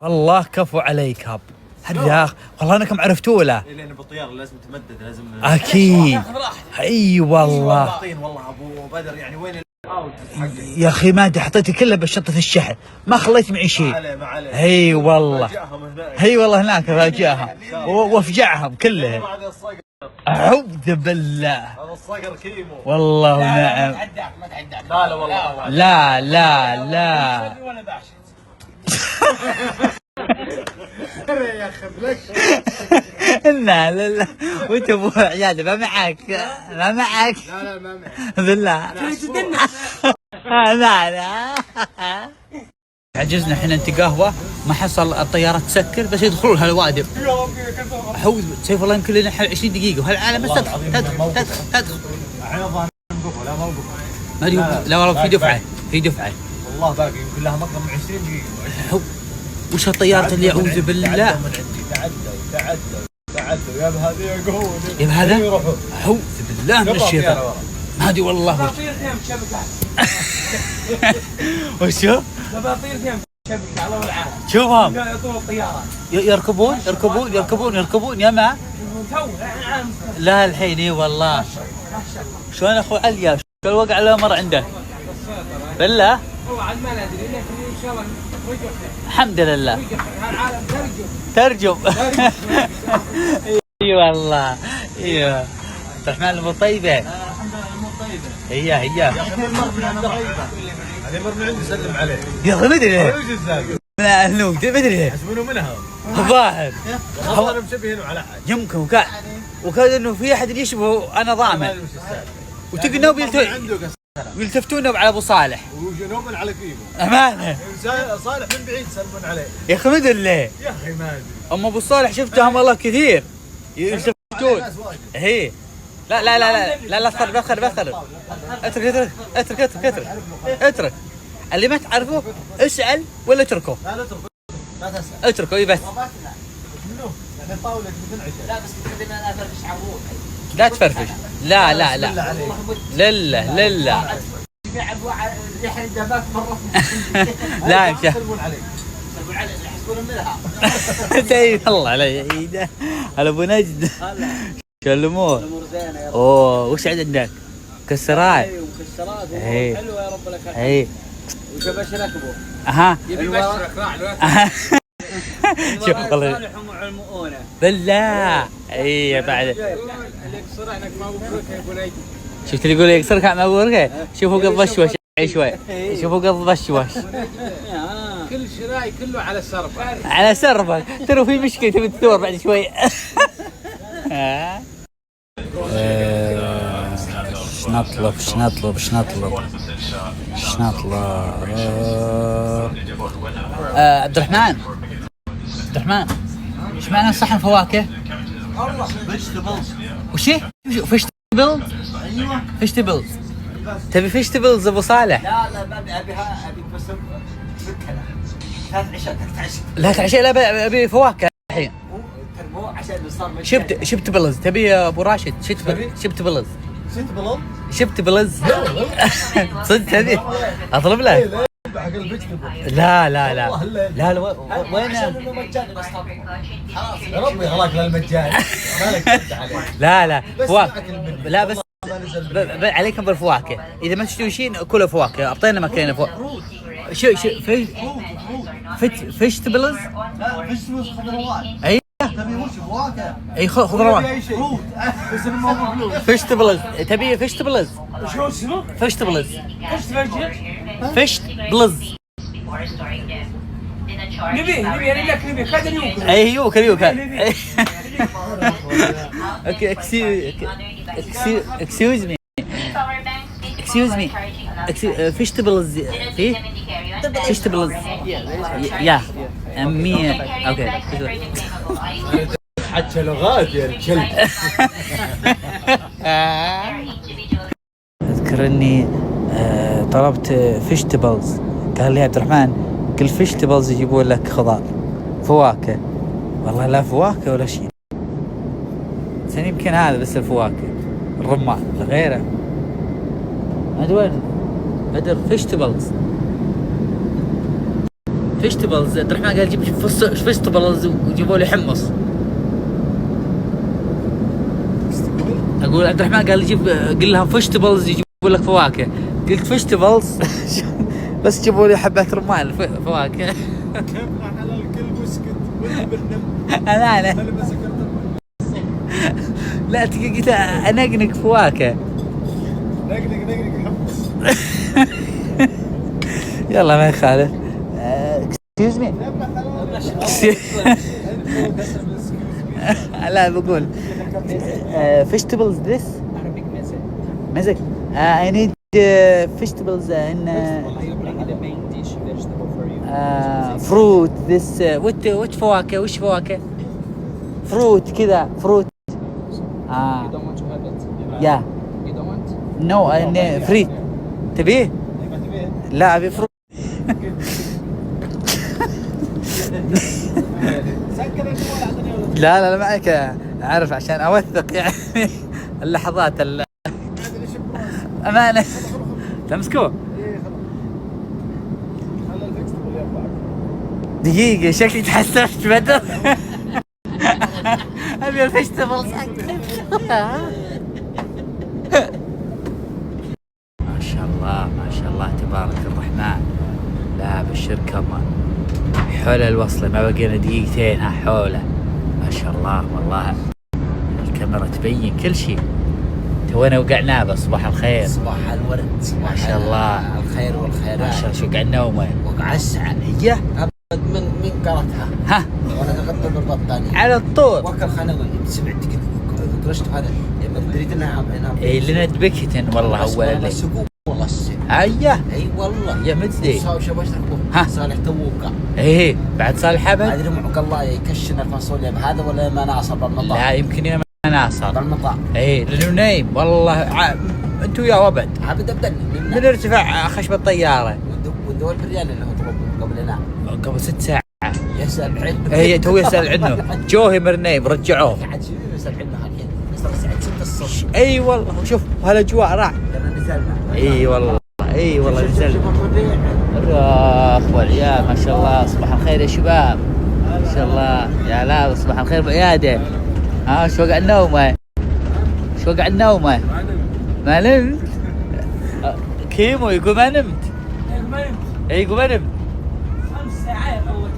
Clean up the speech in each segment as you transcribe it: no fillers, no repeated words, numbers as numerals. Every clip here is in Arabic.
والله كفو عليك هاب هالرياخ. والله انكم عرفتوه له. لان بالطياره لازم تمدد لازم اكيد. اي والله. والله ابو بدر يعني وين يا اخي ما انت حطيتي كله بشطه الشحن ما خليت معي شيء. ما عليه. اي والله. اي والله هناك فاجاهم وافجعهم كلهم. اعوذ بالله. هذا الصقر كيمو. والله نعم. ما تعداك. لا والله. لا لا لا. يا اخي بلك. لا لا لا وانت ابو عياده ما معك ما معك. لا ما معي. بالله. لا لا. عجزنا احنا انت قهوه ما حصل الطياره تسكر بس يدخلوا لها الوادم. حوز سيف الله يمكن لنا 20 دقيقه وهالعالم بس تدخل. عيضان نوقف ولا ما نوقف. ما لا والله في دفعه والله باقي يمكن لها مقام 20 دقيقه. وش الطيارة اللي أعوذ بالله. تعدوا يا بهذه يا قهوه يا بهذا أعوذ بالله من الشيطان. هذه والله وشو؟ دبابير فيهم شبكة على والعافية. شوفهم يطول الطيارة. يركبون يا ما. لا الحين اي والله. شلون اخو عليا؟ شو الوقع الامر عندك؟ بالله؟ والله عاد ما ندري لكن ان شاء الله وقف. الحمد لله. العالم ترجم. اي والله. ايوه. عبد الرحمن ابو طيبه. الحمد لله مو طيبه. هي يا اخي المر من عند غيبه. هذه مر من عندي سلم عليه. يا اخي مدري. وش الزاق؟ لا هنوك مدري. يحسبونه منها. الظاهر. والله انا مشبهينه على احد. يمكن وكان انه في احد يشبهه انا ضامن. وتقنوا ويلتفتون على ابو صالح. وجنوبا على كيمو. امانه. صالح من بعيد يسلمون عليه. يا اخي مدري ليه. يا اخي ما ادري. اما ابو صالح شفتهم والله كثير يلتفتون. هي لا لا لا لا لا لا بخر اترك اللي ما تعرفه اسال ولا اتركه. لا اتركه لا تسال. اتركه اي بس. منو؟ يعني طاوله بتنعش. لا بس تخلينا انا افرفش عمود. لا تفرفش. لا لا لا لله في انواع ريح الدبابات مرة. لا يا يسلمون عليك. يسلمون عليك يحسبون منها. اي والله على ايده على ابو نجد. شو الامور؟ الامور زينه يا رب. اوه وش عندك؟ مكسرات. ومكسرات إيه. حلوه يا رب لك الحمد. اي وش بشركبه؟ اها يبي بشرك راعي. شوف والله بالله. اي بعد اللي يكسر هناك ما بقولك يا ابو نجد. شفت اللي يقول يكسرك ما بقولك. شوفوا قد بشوش شوي. شوفوا قد بشوش كل شراي كله على سربه. على سربك. ترى في مشكله تبي تدور بعد شوي. ايش نطلب عبد الرحمن ايش معنى صحن فواكه؟ فيجيتابلز. وش هي؟ فيجيتابلز؟ ايوه فيجيتابلز. تبي فيجيتابلز ابو صالح؟ لا ما ابيها ابي بس سكنه. لا تعشى لا ابي فواكه الحين. عشان صار شبت بلز تبي يا ابو راشد؟ شبت بلز صدق تبي اطلب له؟ حق الفيجيتابل. لا وين خلاص يا ربي غلاك للمجاني. مالك رد عليه. لا فواكه. أكل لا بس عليكم بالفواكه. اذا ما تشترون شيء كلوا فواكه. اعطينا مكان فواكه. شو فيجيتابلز. لا فيجيتابلز خضروات. اي تبي وش فواكه؟ اي خضروات. فروت. بس الموضوع فلوس. فيجيتابلز تبي فيجيتابلز. شنو؟ فيجيتابلز. نبي انا لك نبي كذا اليوم. ايوه كريوك. اوكي excuse me vegetables فيه vegetables yeah me اوكي. حتى لغات يا الكلب. اذكر اني طلبت فيجيتابلز. قال لي عبد الرحمن كل فيجيتابلز يجيبون لك خضار فواكه. والله لا فواكه ولا شيء. يمكن هذا بس الفواكه الرمان غيره. هذا وين بدر فيجيتابلز. فيجيتابلز. عبد الرحمن قال جيب فيجيتابلز وجيبوا لي حمص. اقول عبد الرحمن قال جيب، قل لهم فيجيتابلز يجيبوا لك فواكه. قلت فيجيتابلز بس جيبوا لي حبات رمان فواكه. كيف على الكل وسكت انا لا قلت انقنق فواكه. نقنق حمص. يلا ما يخالف. اكسكيوز مي. لا بقول vegetables this مزك. I need vegetables in fruit this وش فواكه وش فواكه fruit كذا fruit. You don't want to have it? yeah You don't want? no free. تبيه؟ لا ابي فروت. لا ما عليك، اعرف عشان اوثق يعني اللحظات امانه. تمسكوه دقيقة، شكلي تحسفت بدر. ابي الفيجيتابلز. ما شاء الله ما شاء الله تبارك الرحمن. لا بالشركة حول الوصلة ما بقينا دقيقتين ها حوله. ما شاء الله والله الكاميرا تبين كل شيء. تونا وقعناه بس. صباح الخير. صباح الورد. ما شاء الله الخير والخيرات. ما شاء الله. شو قاعد نومه وقع الساعة هي أبد من قرتها. ها وانا تغطى بالبطانية على الطول. وكر خانوي سمعت كرشت هذا دريت انها هنا. اي لنا دبكتن والله اول الليل. السقوط والله السن. ايه اي والله يا مدري. شبشتك ها. صالح توقع. ايه بعد صالح ما ابد. ادري معك الله يكشن الفاصوليا بهذا ولا ما ناصر بالمطار. لا يمكن يا ناصر. بالمطار. ايه لانه نايم والله. انتوا يا ابد ابدا من ارتفاع خشب الطياره. والدول بالريال اللي هو طلب قبلنا قبل 6 ساعات. يسال عنه. هي تو يسال عنه. جوهي مرنيم رجعوه. قاعد يسال عنه الحين يصير الساعه 6 الصبح. اي والله شوف هالاجواء راح. لما نزلنا. اي والله اي والله نزلنا. شوف الربيع. الاخ والعيال ما شاء الله. صباح الخير يا شباب. ما شاء الله يا لا. صباح الخير بعياده. ها شو قاعد نومه؟ شو قاعد نومه؟ ما نمت؟ كيمو يقول ما نمت. اي يقول ما نمت. 5 ساعات اول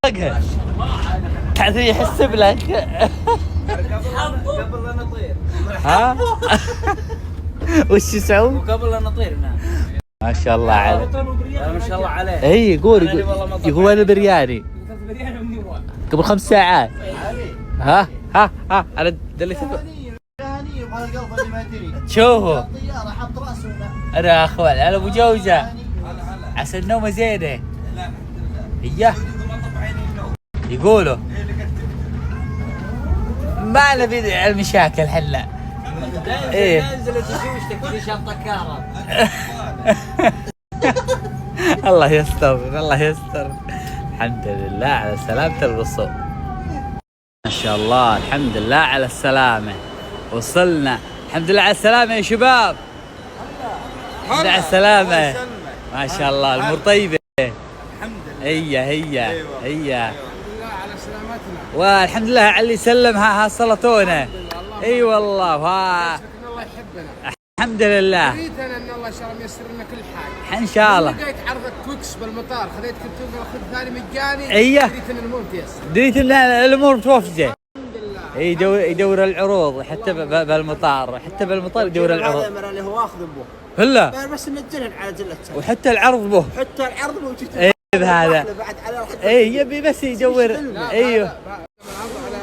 غلقها. تعال يحسب لك. قبل لا نطير. ها؟ وش يسوي؟ وقبل لا نطير نعم. ما شاء الله عليه. ما شاء الله عليه. اي يقول انا برياني قبل 5 ساعات. ها انا دليت القلب اللي ما يدري. شوفوا الطياره حط راسه انا اخوان انا ابو جوزه عسى النومه زينه. اياه يقولوا ما نبي المشاكل حنا. ايه نزلت وشوشتك في شنطه كهرب. الله يستر الله يستر. الحمد لله على سلامة الوصول. ما شاء الله الحمد لله على السلامة. وصلنا الحمد لله على السلامة يا شباب. الحمد لله على السلامة. ما شاء الله الأمور طيبة. الحمد لله. هي الحمد لله على سلامتنا. والحمد لله على اللي سلمها صلتونا. اي والله الله يحبنا. الحمد لله. اريد انا ان الله ان شاء الله ميسر لنا كل حاجه. ان شاء الله. لقيت عرض تويكس بالمطار خذيت كنت اخذ ثاني مجاني. ايوه اريد ان الامور تيسر. دريت ان الامور متوفجه. الحمد لله. يدور العروض حتى بالمطار. حتى بالمطار يدور العروض. هذا اللي هو اخذ به. هلا بس ننزلها على زله. وحتى العرض به. حتى العرض موجود. ايه هذا. بعد على اي يبي بس يدور. لا ايوه العرض على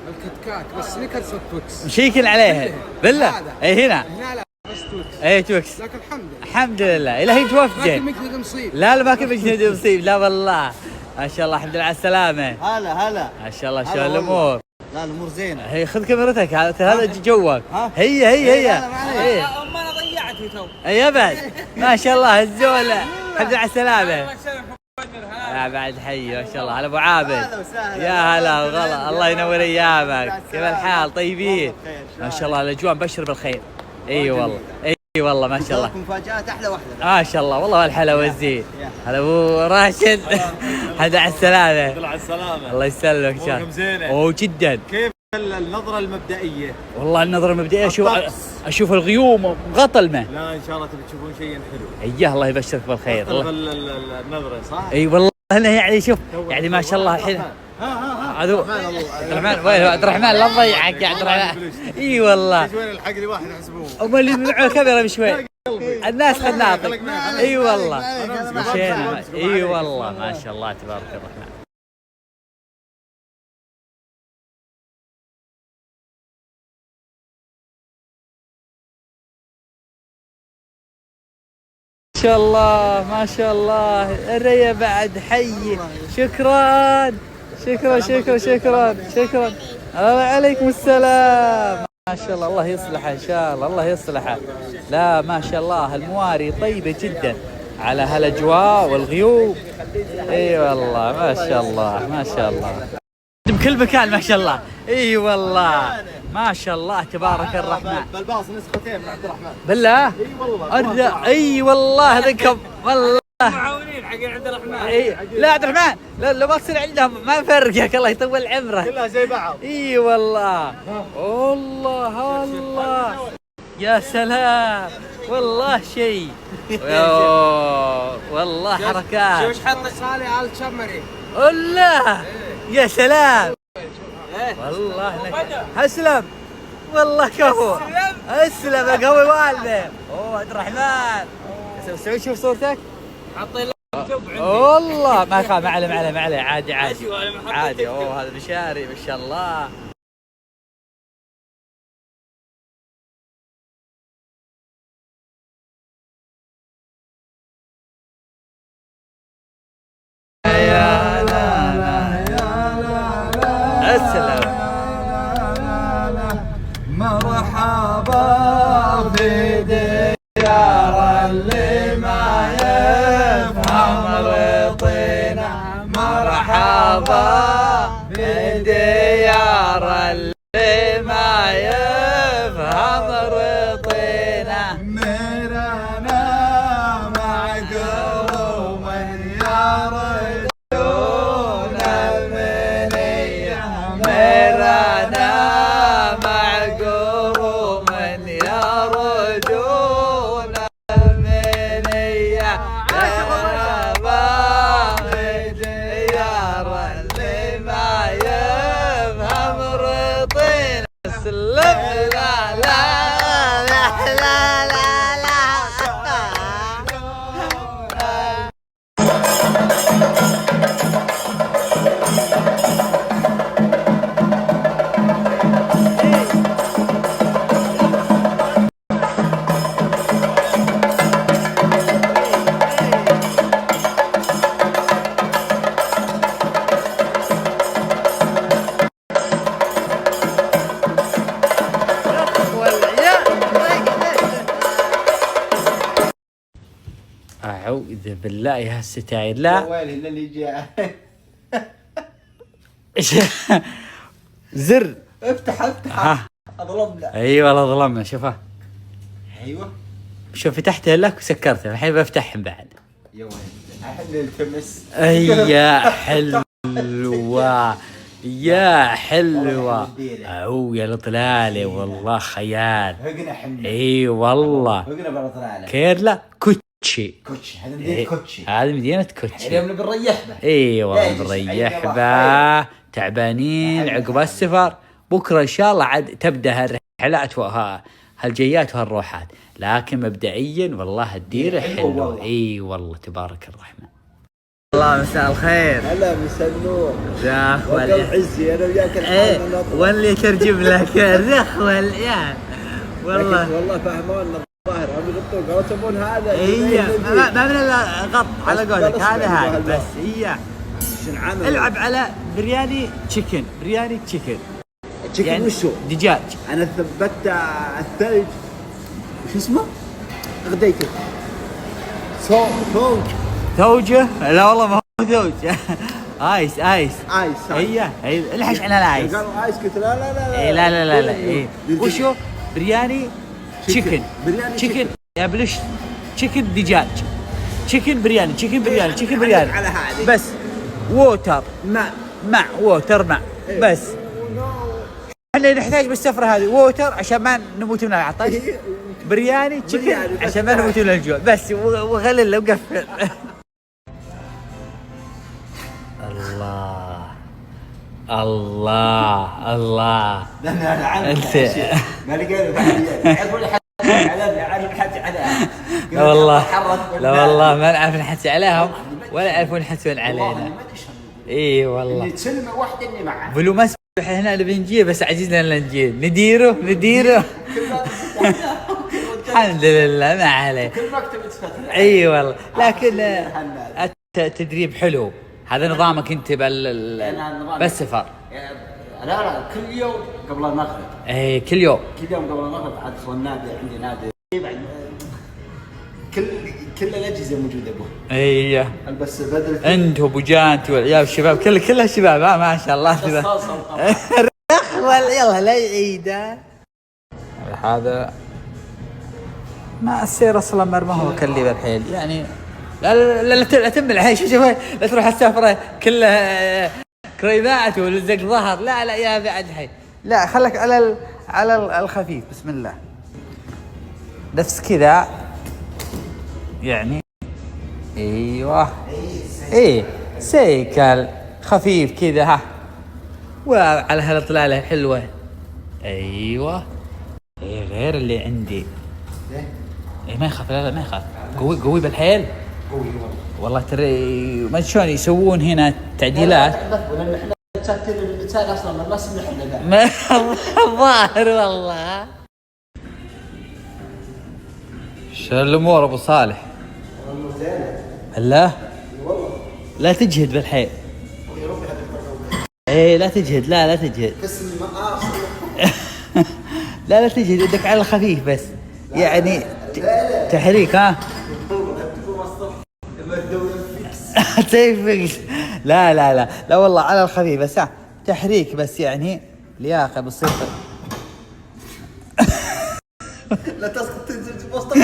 الكتكات بس سنيكرز والتويكس. مشيكن عليها بالله. اي هنا هنا لا بس تويكس. اي توكس. لكن الحمد لله. الحمد لله الهي توفجه. لكن مجهد مصيب. لا ما كنت مجهد مصيب. لا والله ما شاء الله الحمد لله على السلامه. هلا ما شاء الله شو هلا والله. الامور. لا الامور زينه. هي خذ كاميرتك هذا جوك. هي ما انا ضيعته تو. اي ابد ما شاء الله الزوله. الحمد لله على السلامه. يا بعد حي ما شاء الله. هلا ابو عابد. يا هلا والله الله ينور ايامك. كيف الحال طيبين؟ ما شاء الله الاجواء مبشر بالخير. اي والله. اي والله ما شاء الله. مفاجآت احلى واحده. ما شاء الله والله الحلا والزين. هلا ابو راشد. هذا على السلامه. على السلامه. الله يسلمك. اموركم زينه؟ اوه جدا. كيف النظره المبدئيه؟ والله النظره المبدئيه اشوف الغيوم مغطلمه. لا ان شاء الله تبي تشوفون شيء حلو. اياه الله يبشرك بالخير. النظره صح؟ اي والله انا يعني شوف يعني ما شاء الله الحين عدو عبد الرحمن. وين عبد الرحمن؟ لا تضيعك يا عبد الرحمن. اي والله. وين الحق لي واحد يحسبوه؟ هم اللي معوا الكاميرا بشوي. الناس خناطق. اي والله. مشينا. اي والله ما شاء الله تبارك الرحمن. ما شاء الله ما شاء الله. الريا بعد حي. شكرا شكرا شكرا شكرا شكرا. عليكم السلام. ما شاء الله الله يصلحه ان شاء الله. الله يصلحه. لا ما شاء الله المواري طيبة جدا على هالاجواء والغيوم. اي والله ما شاء الله ما شاء الله بكل مكان ما شاء الله. اي والله ما شاء الله تبارك الرحمن. بالباص نسختين من عبد الرحمن. بالله. اي والله. اي والله ذكب والله معاونين حق عبد الرحمن. اي لا عبد الرحمن لو ما تصير عندهم ما فرقك. الله يطول عمرك. كلها زي بعض. اي والله. الله الله يا سلام والله شيء. والله حركات. وش حط صالح على الشمري؟ الله يا سلام. والله اسلم والله كفو. اسلم يا قوي والده. اوه عبد الرحمن. سعود شوف صورتك. حطي والله ما يخاف. ما عليه ما عليه ما عليه. عادي عادي عادي. اوه هذا مشاري ما شاء الله. يا لا لا يا لا لا. السلام. مرحبا بديار اللي ما يفهم رطينا. مرحبا بديار اللي ما يفهم رطينا. ميرنا مع قوم يا رجل المنية. ميرنا مع قوم يا رجل المنية. ديار اللي ما يفهم رطينا. سلم. لا لا لا لا لا لا. أعوذ بالله يا الستاير. لا وين اللي جاء؟ زر. افتح ظلمنا. ايوه والله ظلمنا. شوفها. ايوه شوف فتحتها لك وسكرتها. الحين بفتحهم بعد. يا وين احنا التمس. يا حلوة يا حلوة. او يا الطلالة والله خيال. هقنا حنا. اي والله. هقنا بالطلالة. كيرلا كوتشي. هذا مدينة كوتشي. هذه مدينة كوتشي. اليوم بنريح به. اي والله بنريح به. تعبانين عقب السفر. بكره ان شاء الله عاد تبدا هالرحلات وهالجيات وهالروحات. لكن مبدئيا والله الديره حلوه. اي والله تبارك الرحمن. الله مساء الخير. هلا مساء النور. يا اخوان عزي انا وياك الحين واللي يترجم لك يا اخوان يا والله فهمان الظاهر هم يغطون قالوا تبون هذا. اي ما من الا غط على قولك. هذا بس. اي العب على برياني تشيكن. برياني تشيكن يعني وشو؟ دجاج. انا ثبت الثلج شو اسمه؟ غديته ثوجه. لا والله ما هو ثوج. ايس هي الحش على الايس. قالوا ايس قلت لا لا لا لا لا لا لا. وشو برياني تشيكن. يا بلش تشيكن دجاج، تشيكن برياني، تشيكن برياني، تشيكن برياني على هذه بس ووتر مع ووتر مع بس. احنا نحتاج بالسفرة هذه ووتر عشان ما نموت من العطش، برياني تشيكن عشان ما نموت من الجوع بس، وغلل وقفل. الله الله الله. لا انا انت ما لقينا يعرفون حتى على لا والله لا والله ما نعرف نحكي عليهم ولا يعرفون يحكون علينا. اي والله كلمه واحده اني معه بلو مسبح هنا نبي نجيه بس عجزنا ان نجيه، نديره الحمد لله ما عليه. كل مكتب تفتح. اي والله لكن التدريب حلو، هذا نظامك انت بالسفر. لا كل يوم قبل المغرب. اي كل يوم قبل المغرب ادخل النادي، عندي نادي بعد كل الاجهزه موجوده به. اي البس بدل انت وابو جانت والعيال الشباب كلها شباب ما شاء الله كذا. يلا لا يعيده هذا. ما السير اصلا ما هو كلي بالحيل يعني. لا تمل الحين شوف لا تروح السفره كلها كريمات ولزق ظهر. لا يا بعد حي، لا خلك على الخفيف. بسم الله نفس كذا يعني. ايوه ايه سيكل خفيف كذا ها، وعلى هالطلاله حلوه. ايوه ايه غير اللي عندي. ايه ما يخاف، لا ما يخاف، قوي بالحيل قوي والله. ترى ما شلون يسوون هنا تعديلات. لان احنا تساتين الانسان اصلا ما سمح لنا الظاهر والله. شو الامور ابو صالح؟ والله زينه. الله والله لا تجهد بالحيل. يا ربي ايه لا تجهد، لا تجهد. قسم لا تجهد، بدك على الخفيف بس يعني تحريك ها. تفكس. لا والله على الخفيف بس تحريك بس يعني لياقه بالصفر. لا تسقط تنزل في وسط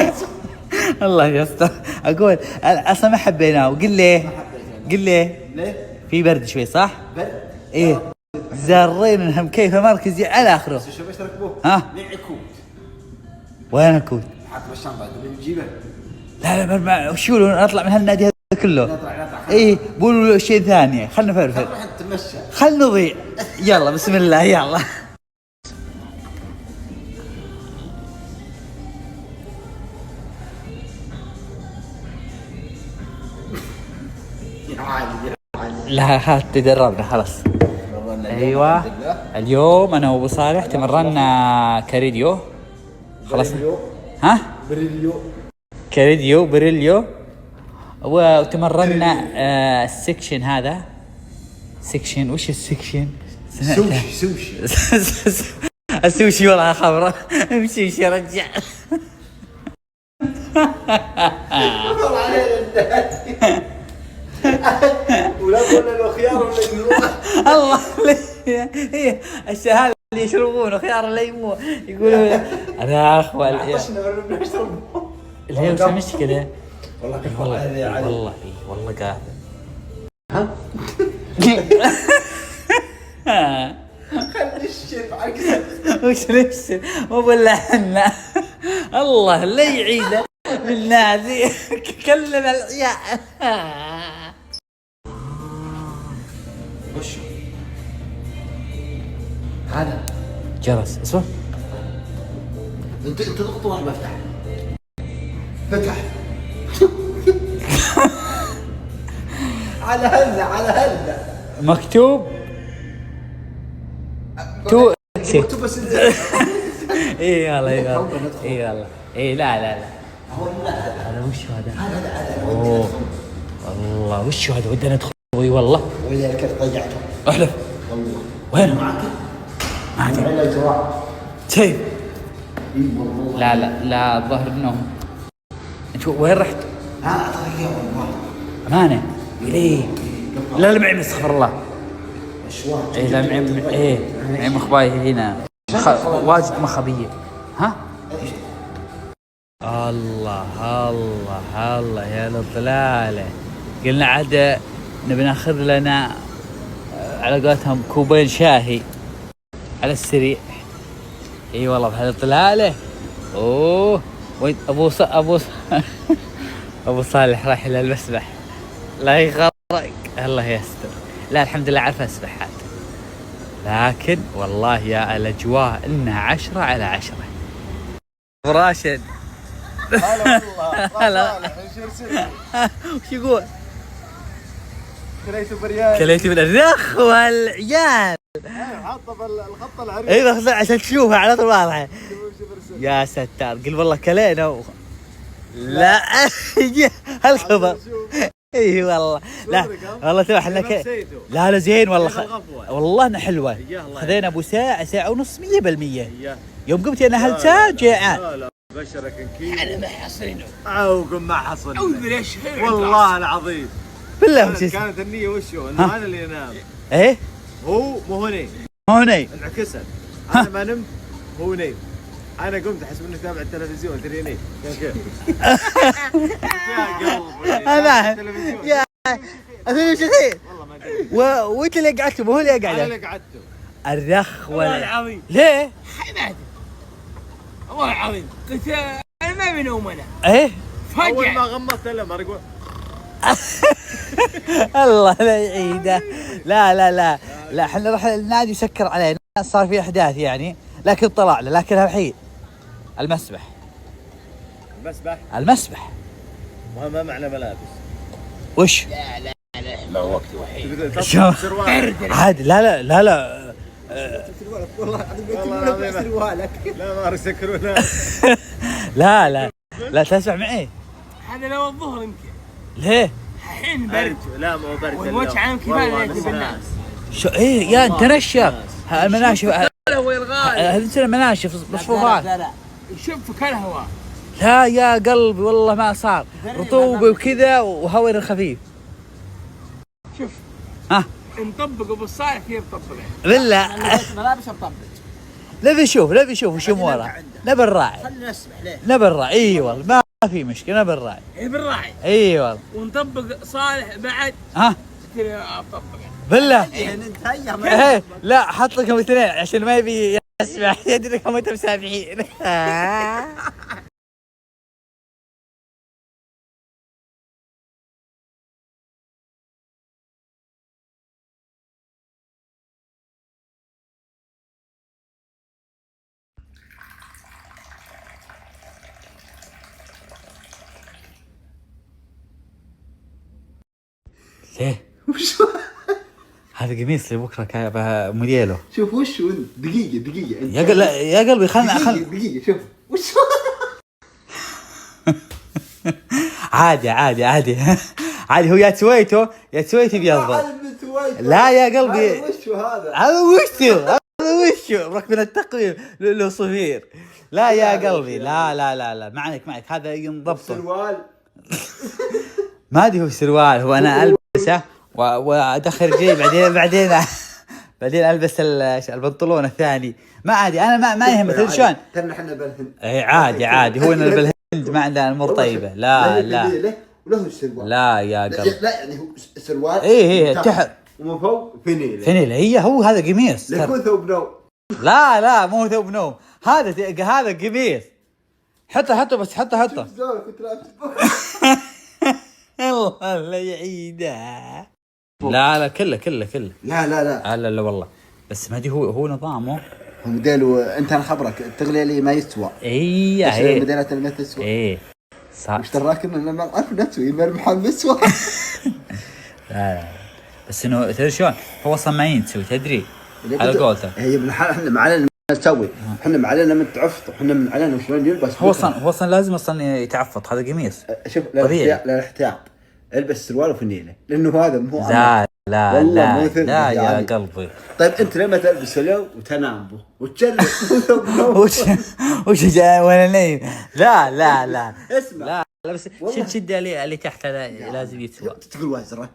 الله يستر. اقول اصلا ما حبيناه. وقل ليه ليه؟ في برد شوي صح؟ برد؟ ايه زارين انهم كيف مركزي على اخره. شوف ايش تركبوه؟ ها؟ معي كوت. وين الكوت؟ حط بالشنطه بنجيبه. لا شو نطلع من هالنادي هذا كله. نطلع ايه قولوا شيء ثاني، خلنا نفرفر، نروح نتمشى، خلنا نضيع. يلا بسم الله يلا. لا هات تدربنا خلاص. ايوه اليوم انا وابو صالح تمرنا كاريديو خلاص. ها كاريديو بريليو، وتمرنا السكشن هذا. سكشن وش السكشن؟ سوشي السوشي والله خبره. امشي رجع. والله علينا ولا قلنا له خيار ولا يروح. الله هي الشهاده اللي يشربونه خيار الليمون يقولوا انا اخوال. عطشنا وربنا نشرب. اللي هي وش المشكله؟ والله والله قاعد. خلي الشيب عكس. وش نفسي مو بالله. الله لا يعيده بالنادي. كلم العيال. وش هذا؟ جرس اسمه. انت ضغط وانا بفتح. فتح. على هلا مكتوب تو مكتوب بس انت. اي يلا اي لا هذا وش هذا؟ اوه والله وش هذا؟ ودنا ندخل والله. وإذا كيف ضيعته؟ احلف والله. وين؟ معك الجواب. شيء لا الظهر انهم شو وين رحت؟ اعطيك اياه والله امانه. ليه؟ لا معي استغفر الله. مشوار. ايه لا معي مخباي هنا واجد مخبيه. ها؟ الله الله الله يا الضلاله. قلنا عاد نبي ناخذ لنا على قولتهم كوبين شاهي على السريع. اي والله بهذه الضلاله. اوه وين ابو صالح رايح الى المسبح، لا يغرق الله يستر. لا الحمد لله عارف اسبح عاد، لكن والله يا الاجواء انها 10 على 10. ابو راشد هلا والله صالح ايش يرسل؟ وش يقول؟ كليته بريال كليتي من الرخ والعيال. حاطه بالخط العريض. ايوه عشان تشوفها على طول واضحه. يا ستار قل والله كلينا لا هالخبر. اي والله لا والله تبع احنا لا زين والله والله انها حلوه. خذينا ابو ساعه ونص 100%. يوم قمت انا هل جيعان. لا بشرك كيلو احنا ما حصلينه عوقم ما حصل ليش والله العظيم. بالله كانت النية وشو انه انا اللي انام. ايه هو مو هني انعكست. انا ما نمت هو نايم. انا قمت احسب اني تابع التلفزيون تدري ليه؟ كيف؟ يا قلبي انا يا اثنين وشتين والله ما ادري. وانت اللي قعدت مو هو اللي قاعد. انا اللي قعدته الرخ والله العظيم. ليه؟ حماد والله العظيم قلت انا ما بنوم انا. ايه اول ما فجأة غمضت الا ما اقول الله لا يعيده. لا احنا رح النادي يسكر علينا، صار في احداث يعني، لكن طلعنا. لكن الحين المسبح المسبح ما معنى ملابس. وش؟ ما وقت وحيد. عادي لا والله سروالك لا ما يسكرونه. لا تسمع معي. هذا لو الظهر يمكن. ليه؟ الحين برد لا مو برد والوجه عام كفايه بالناس. شو ايه يا انت نشف المناشف. هو الغالي هذه المناشف مصفوفات. لا شوف كالهواء. لا يا قلبي والله ما صار رطوبه وكذا وهواء خفيف. شوف ها نطبق ابو الصالح كيف طبقه بالله. ملابس مطبق. نبي نشوف وش اموره. نبي الراعي خلينا نسمع ليه. نبي الراعي. اي والله ما في مشكله نبي الراعي. ايه بالراعي. اي والله ونطبق صالح بعد. ها كذا اطبق بالله. نتهيأ ايه لا حط لكم اثنين عشان ما يبي يسمع يدري كم انتم سامعين. ليه؟ وش هذا قميص لبكره كان موديله. شوف وش دقيقة يا قلبي خلنا دقيقة شوف وش عادي هو يا سويته بيضبط. لا يا قلبي هذا وشو ركب من التقويم له صفير. لا يا قلبي لا معك هذا ينضبط. سروال ما ادري هو سروال. هو انا البسه وادخل رجلي بعدين البس البنطلون الثاني. ما عادي انا ما يهم مثل شلون. ترى احنا بالهند. اي عادي هو بالهند ما عندنا امور طيبه. لا وله السروال. لا يا قلبي لا يعني هو سروال. ايه تحت ومن فوق فينيل. هو هذا قميص. يكون ثوب نوم. لا مو ثوب نوم. هذا قميص. حطه بس حطه. كنت لابس الله لا يعيده. لا كله لا والله. بس ما ادري هو نظامه. هو موديل انت انا خبرك التغليه اللي ما يسوى. ايه الموديلات اللي ما تسوى. ايه صح. وش دراك ان انا ما اعرف نسوي الملمحه مسوى. لا بس انه تدري شلون هو اصلا ما ينسوي تدري على قولته. هي بالحال احنا ما علينا نسوي. احنا ما علينا من تعفط. احنا من علينا وشلون يلبس. هو اصلا لازم يتعفط. هذا قميص. شوف طبيعي. للاحتياط البس سروال وفنينه لانه هذا مو لا يا قلبي. طيب انت لما تلبس اليوم وتنام به وتجرب وش جاي وانا نايم. لا اسمع لا بس شد اللي تحت لازم يتسوى. تقول وازره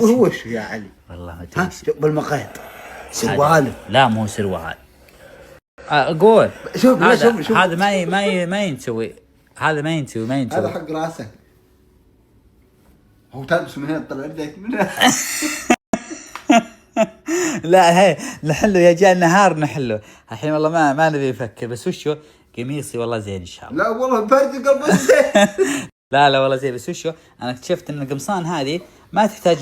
وش يا علي والله ما تدري بالمقيد سروال. لا مو سروال. اقول شوف هذا ما ينسوي. هذا ما ينتوي ما هذا ينتوي. حق راسك. هو تلبس من هنا تطلع يديك منها. لا هي نحله يا جاء النهار نحله الحين والله ما نبي نفكر. بس وشو قميصي والله زين ان شاء الله. لا والله برد قلب زين. لا والله زين. بس وشو انا اكتشفت ان القمصان هذه ما تحتاج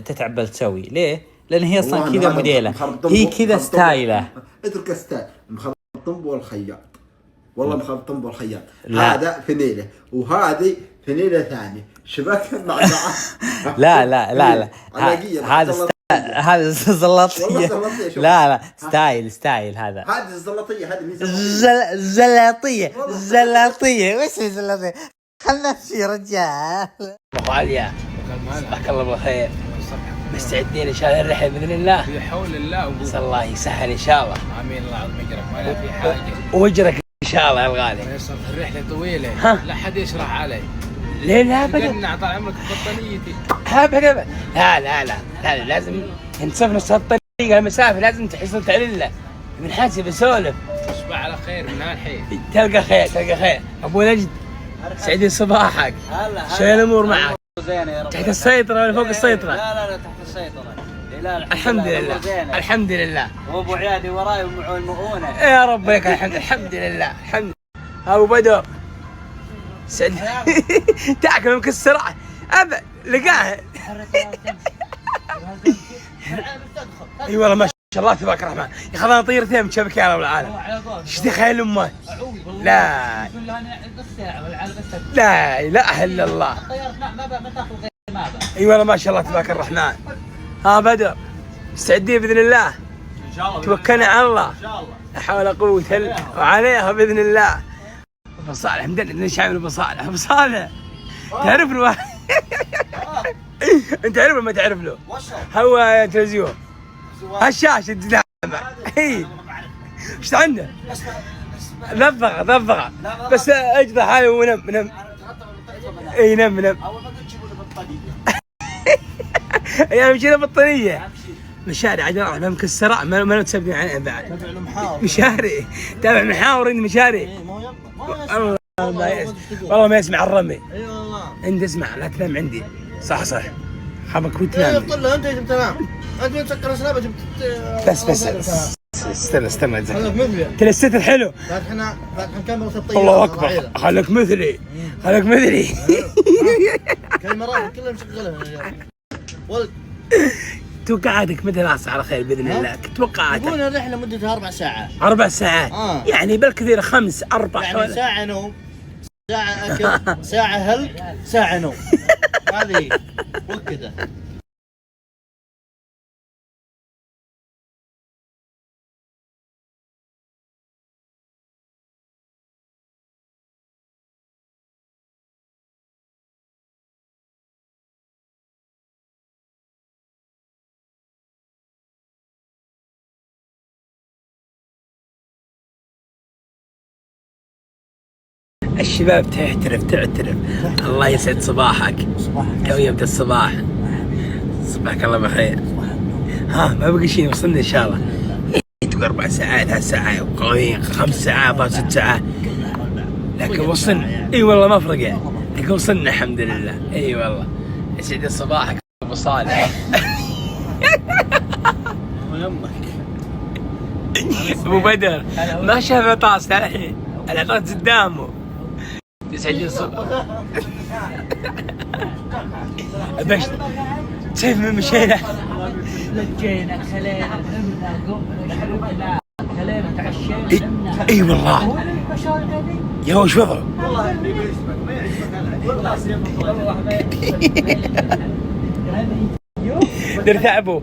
تتعب بل تسوي. ليه؟ لان هي اصلا كذا موديله، هي كذا ستايله. اترك ستايل مخرطم والخياط. والله مخرطم والخياط. لا. هذا فنيله وهذه فنيله ثانيه شبكها مع بعض. لا هذا زلاطيه. لا ستايل هذا. هذه الزلاطيه هذه ميزه. زلاطيه وش زلاطيه؟ خلنا في رجال. ابو عليا صباحك الله بالخير. مستعدين ان شاء الله الرحله باذن الله. بحول الله نسال الله يسهل ان شاء الله. امين. الله يعظم اجرك ما لا في حاجه. واجرك ان شاء الله يا الغالي. صارت الرحله طويله. لا حد يشرح علي. ليه؟ لا ابدا. طال عمرك بطانيتي. ابدا. لا لازم نصف نص الطريق المسافه لازم تحس تعلله من حاسب بسولف. تصبح على خير من هالحين. تلقى خير ابو نجد. سعيد صباحك. شلون الامور معك؟ زين يا رب. تحت السيطره ولا فوق السيطره؟ لا تحت السيطرة. لا الحمد لله. وابو عيادي وراي ومعه المؤونة. يا رب لك الحمد لله. ابو بدر سعد. تاكل مكسرة ابد لقاها. اي والله ما شاء الله تبارك الرحمن. ياخذنا طيرتين مشبك يا رب العالم. ايش تخيل امه؟ لا اله الا الله. اي والله ما شاء الله تبارك الرحمن. ها بدر مستعدين باذن الله. ان شاء الله. توكلنا على الله. ان شاء الله. لا حول ولا قوه الا وعليها باذن الله. ابو صالح مدلل ايش عامل ابو صالح تعرف له؟ انت تعرف ما تعرف له؟ هو تلفزيون هالشاشه تدعم. اي ايش عنده؟ ضفغه بس اجبه حاله ونم. اي نم. اول ما قلت جيبوا له بطانية. يا مشينا بطانيه. مشاري عاد راح مكسره ما تسبني عنه بعد. تابع له محاور. مشاري تابع محاور انت مشاري. والله ما يسمع الرمي. اي والله. انت اسمع لا تنام عندي. صح خبك وتنام. قل له انت جبت تنام. انت مسكر سلابه جبت. بس استنى مثلي. تلست الحلو. احنا نكمل في الطياره. الله اكبر. خليك مثلي. كاميرات كلها مشغلها. ولد توقعاتك متى ناصر على خير باذن الله؟ توقعاتك؟ يقولون الرحله مدتها 4 ساعات. 4 ساعات. يعني بالكثير 5 4 يعني ساعه نوم، ساعه اكل، ساعه هلك، ساعه نوم. هذه وكذا. الشباب تعترف. الله يسعد صباحك. تو يبدا الصباح. صباحك الله بخير. ها ما بقي شيء وصلنا ان شاء الله. تقول 4 ساعات 3 ساعات وقويين 5 ساعات 6 ساعات لكن وصلنا. اي والله ما فرق يعني. لكن وصلنا الحمد لله. اي والله يسعد صباحك ابو صالح. ابو بدر ما شاف عطاس الحين. العطاس قدامه. يسعد صباحك. بس كيف مشينا؟ لجينا خلينا خلينا تعشينا. اي والله يا وش وضعه؟ نرتعبوا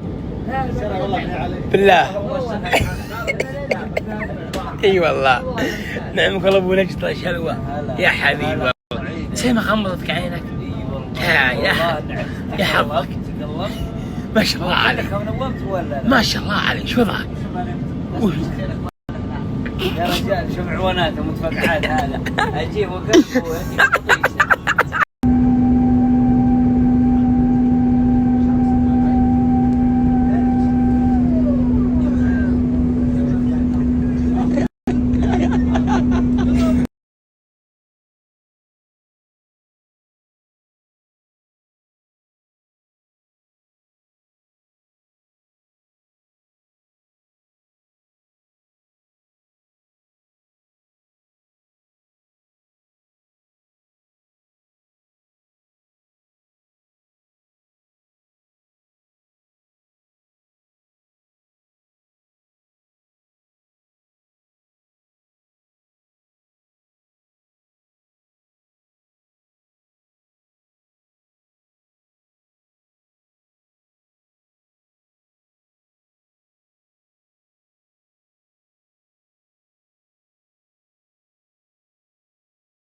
بالله. اي والله نعمك الله ابو نجد شلوه يا حبيبي. والله زي ما غمضتك عينك. يا حظك ما شاء الله عليك. ما شاء الله عليك. شو وضعك؟ يا رجال شوف عنواناته متفقعات. هذا اجيب وقلبه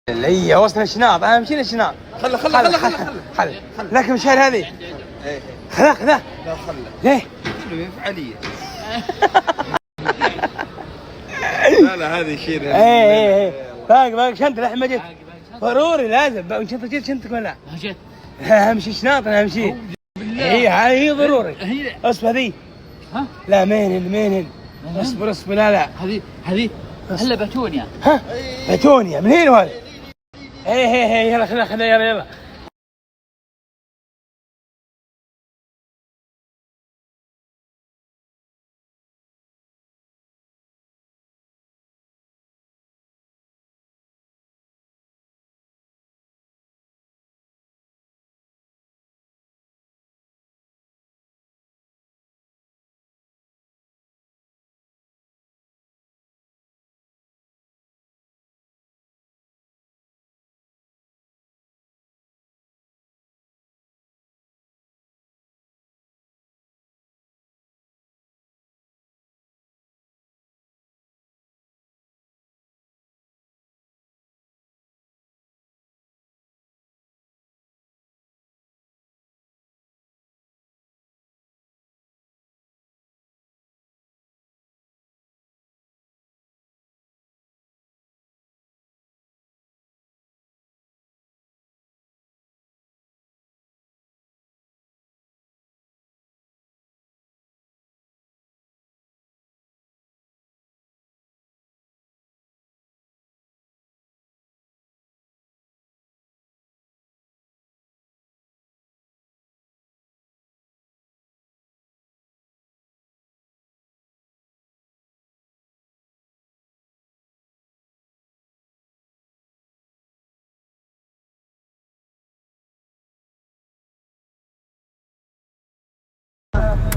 اللي هي وصلنا الشناط، اهم شيء الشناط. خله لكن مشان هذه خذا لا خله ليه؟ خله فعاليه. لا هذه شيء. ايه باقي شنطه لحم ما جت ضروري لازم. باقي شنطه جت شنطتك ولا؟ ما جت. اهم شيء شناط اهم شيء. هي ضروري. اصبر هذي. ها؟ لا مين اصبر لا هذه هلا باتونيا. ها؟ باتونيا منين هذا؟ ايه يلا خذها يلا.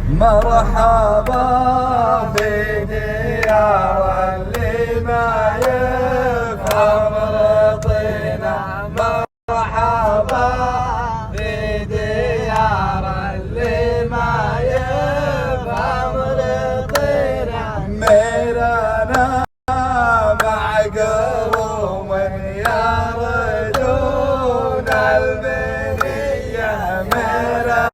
مرحبا في ديار اللي ما يفهم رضينا. مرحبا في ديار اللي ما يفهم رضينا. ميرنا مع قوم يرجون المنية. ميرنا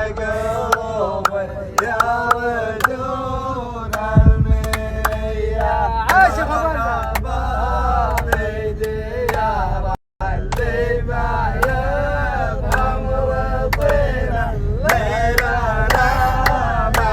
قوم يرجون المنية. عاشق مرحبا في ديار اللي ما يفهم رضينا. ليلنا مع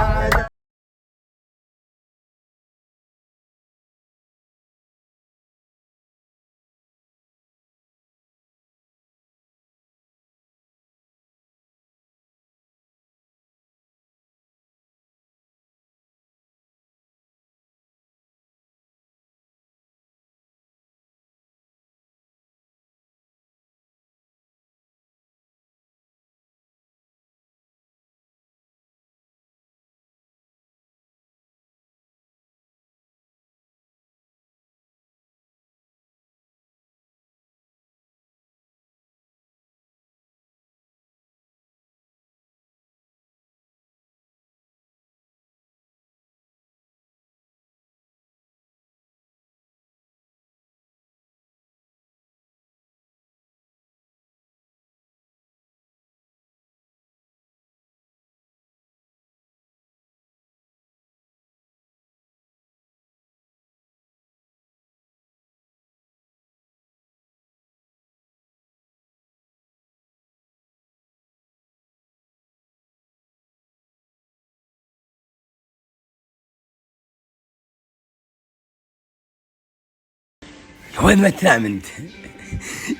يا وين ما تنام انت؟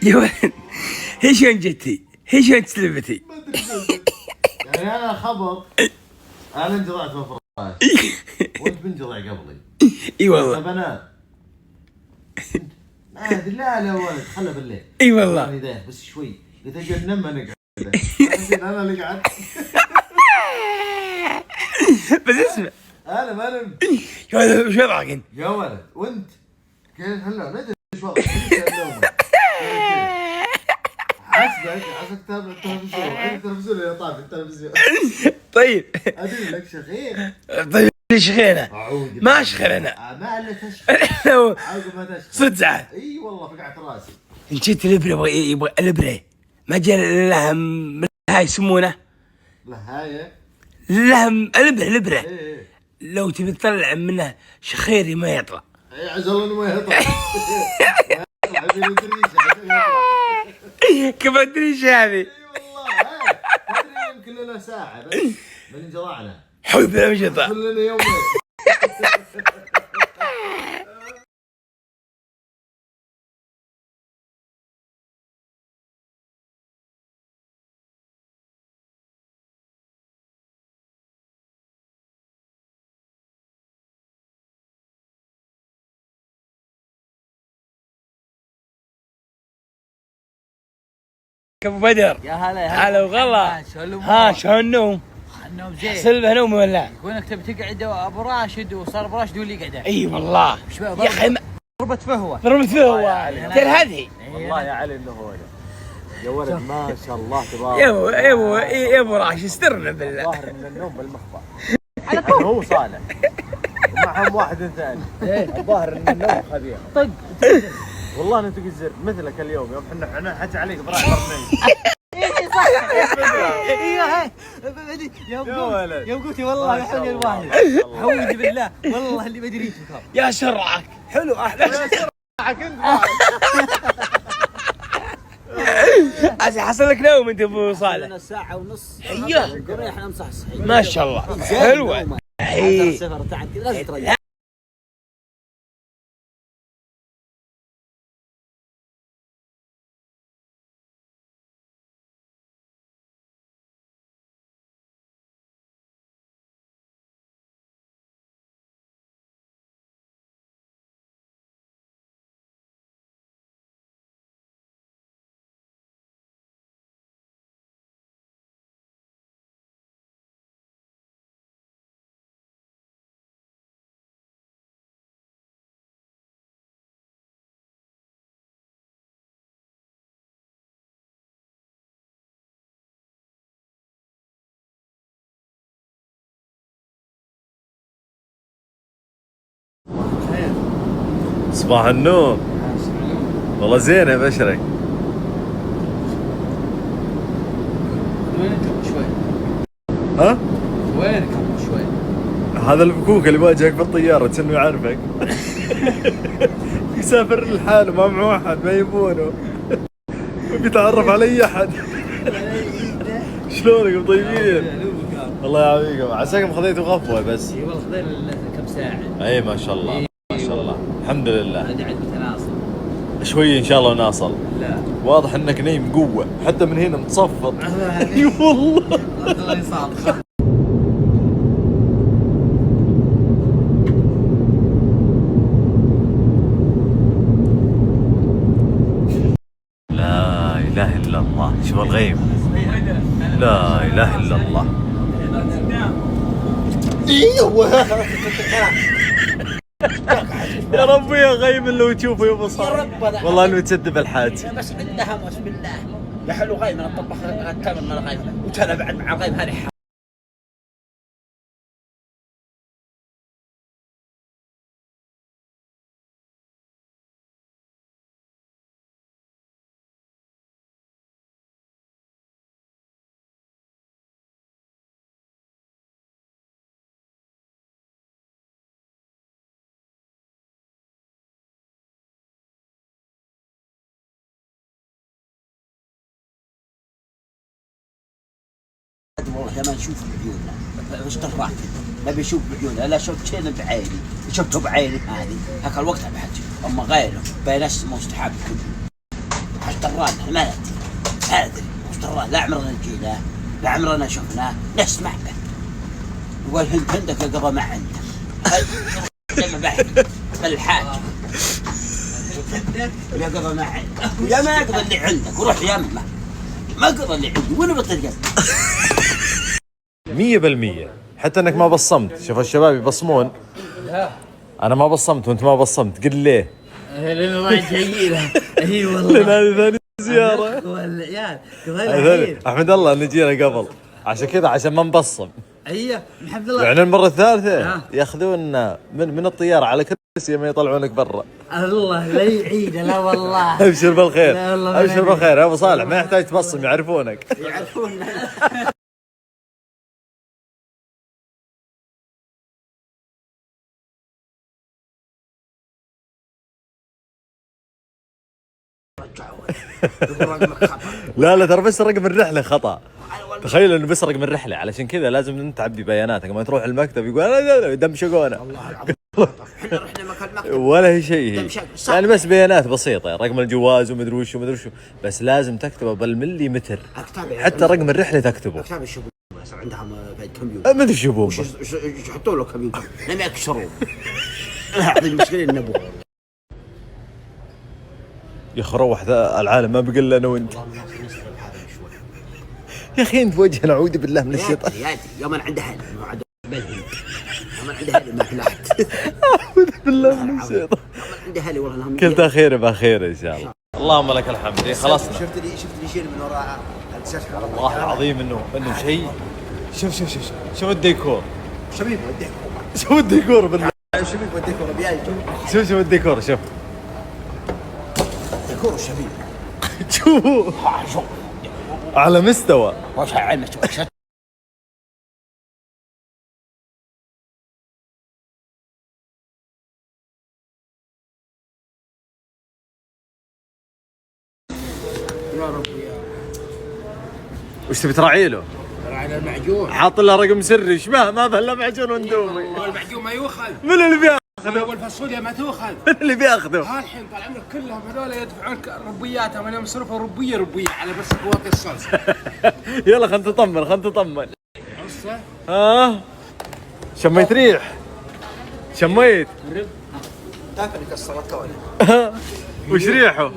يا وين؟ ايش وين جتي؟ ايش وين تسلفتي؟ يعني انا خبط. انا انجضعت في الفراش وانت بنجضع قبلي. اي والله. بنات عادي. لا ولد خله بالليل. اي والله. بس شوي اذا قد نم انا قاعد. انا اللي قاعد. بس اسمع انا ما نمت. يا ولد وش وضعك انت؟ يا ولد وانت كيف هلا ندري ايش وضعك. حسبك تتابع التلفزيون. التلفزيون اللي طالع في التلفزيون. طيب ادري لك شخير. طيب شخيره ما شخيرنا ما الا تشخير عقب ما تشخير صرت زعل. اي والله فقعت راسي. ان جيت الابره يبغى الابره ما جاء لهم هاي يسمونه لهايه لهم الابره ايه لو تبي تطلع منه شخيري ما يطلع. اي عجل انه ما يطلع. كيف ادري هذه؟ اي والله تدري يمكن لنا ساعه بس من انقطعنا حبيبي لا مشطع. كلنا يومين. ابو بدر يا هلا هلا وغلا. شلون ها شلون النوم؟ النوم زين. سلبه نوم ولا؟ وينك تبي تقعد ابو راشد وصار ابو راشد هو اللي قعده. اي والله يا اخي ضربة فهوه. ضربت فهوه ترى هذه. والله يا علي انه هو يا ولد ما شاء الله تبارك. يا ابو راشد استرنا بالله. ظاهر من النوم بالمخبأ. هو صالح ومعهم واحد ثاني. الظاهر ان النوم خبيث. طق والله انت تقزر مثلك اليوم يوم احنا حتى عليك براعي برنامج. ايوه يوم قلت والله يا حولي الواحد حولي بالله والله اللي بدري فيكم. يا شرعك حلو احلى. عسى حصل لك نوم انت ابو صالح. لنا ساعة ونص. ايوه قبل احنا نمسح الصحيح. ما شاء الله حلوه. هذا سفر تعب كذا لازم تريح. صباح النور. والله زين يا بشرك. وينكم شوي؟ ها؟ وينكم شوي؟ هذا البكوك اللي واجهك بالطيارة كأنه يعرفك. يسافر لحاله ما معه أحد ما يبونه. بيتعرف على أي أحد. شلونكم طيبين؟ الله يعافيكم عساكم خذيتوا غفوة بس. اي والله خذينا كم ساعة. اي ما شاء الله ما شاء الله الحمد لله. هذا عاد متناصر. شوي ان شاء الله ناصل. لا واضح انك نايم قوة حتى من هنا متصفط. اي والله. الله يصاب. لا اله الا الله شوف الغيم. لا اله الا الله. يا ربي يا غيم لو تشوفه يا ابو صالح. والله انه تسدب الحاج. بس عندها بسم الله يا حلو غيم انا اطبخ التمر من الغيم وتلا بعد مع الغيم هذه. والله ما نشوف بعيوننا وش طرات نبي نشوف بعيوننا. لا شفت شيء بعيني شفته بعيني هذه هاك الوقت بعد اما غيره بينس مستحب كله. ايش طرانا ما ندري ما ادري وش طرانا. لا عمرنا نجينا لا عمرنا شفناه نسمع به. يقول انت عندك قضى ما عندك لما بعد الحاج يا قضى ما عندك يا ما يقضى اللي عندك وروح يمه ما قضى اللي عندي وين بتلقى. 100% حتى انك ما بصمت. شوف الشباب يبصمون. انا ما بصمت وانت ما بصمت. قل ليه؟ لانه رايح جاي له. اي والله. لان هذه ثاني زيارة. والعيال احمد الله ان جينا قبل عشان كذا عشان ما نبصم. ايوه الحمد لله. يعني المرة الثالثة ياخذوننا من الطيارة على كرسي ما يطلعونك برا. الله لا يعيد. لا والله. ابشر بالخير. لا والله ابشر بالخير يا ابو صالح، ما يحتاج تبصم يعرفونك. لا ترى بس رقم الرحلة خطأ. تخيل انه بس رقم الرحلة، علشان كذا لازم انت تعبي بياناتك. ما تروح المكتب يقول لا دمشقونا. ولا هي شيء، يعني بس بيانات بسيطة، رقم الجواز ومدري وش بس لازم تكتبه بالمليمتر. حتى رقم الرحلة تكتبه. اكتب الشباب صار عندهم كمبيوتر. ما ادري شو بوم يحطوا له كمبيوتر لم يكسروه. هذه المشكلة النبوة. يا اخي روح ذا العالم ما بقى الا انا وانت. يا اخي انت وجهنا اعوذ بالله من الشيطان. يا يوم انا عند اهل يوم انا عند اهل ما فلحت. اعوذ بالله من الشيطان. عند اهلي والله انهم كلها خير بخير ان شاء الله. اللهم لك الحمد. خلصنا. شفت لي شيء من وراء والله العظيم انه شيء. شوف الديكور. شبيب والديكور. شوف الديكور بالله. شبيب والديكور ابيعي. شوف الديكور. شوف ديكور شبيب. شوف على مستوى. وش علمك يا رب يا. وش تبي تراعي له؟ راعي المعجون. حاط له رقم سري. ايش ما الا معجون واندومي. المعجون ما يؤخذ. من اللي بياخذه؟ والفاصوليا ما تؤخذ. من اللي بياخذه؟ ها الحين طال عمرك كلهم هذول يدفعونك ربياتهم. انا مصرفها ربيه على بس قوات الصلصه. يلا خلنا نطمن. شميت ريح. شميت. تاكل كسرت ولا. وش ريحه؟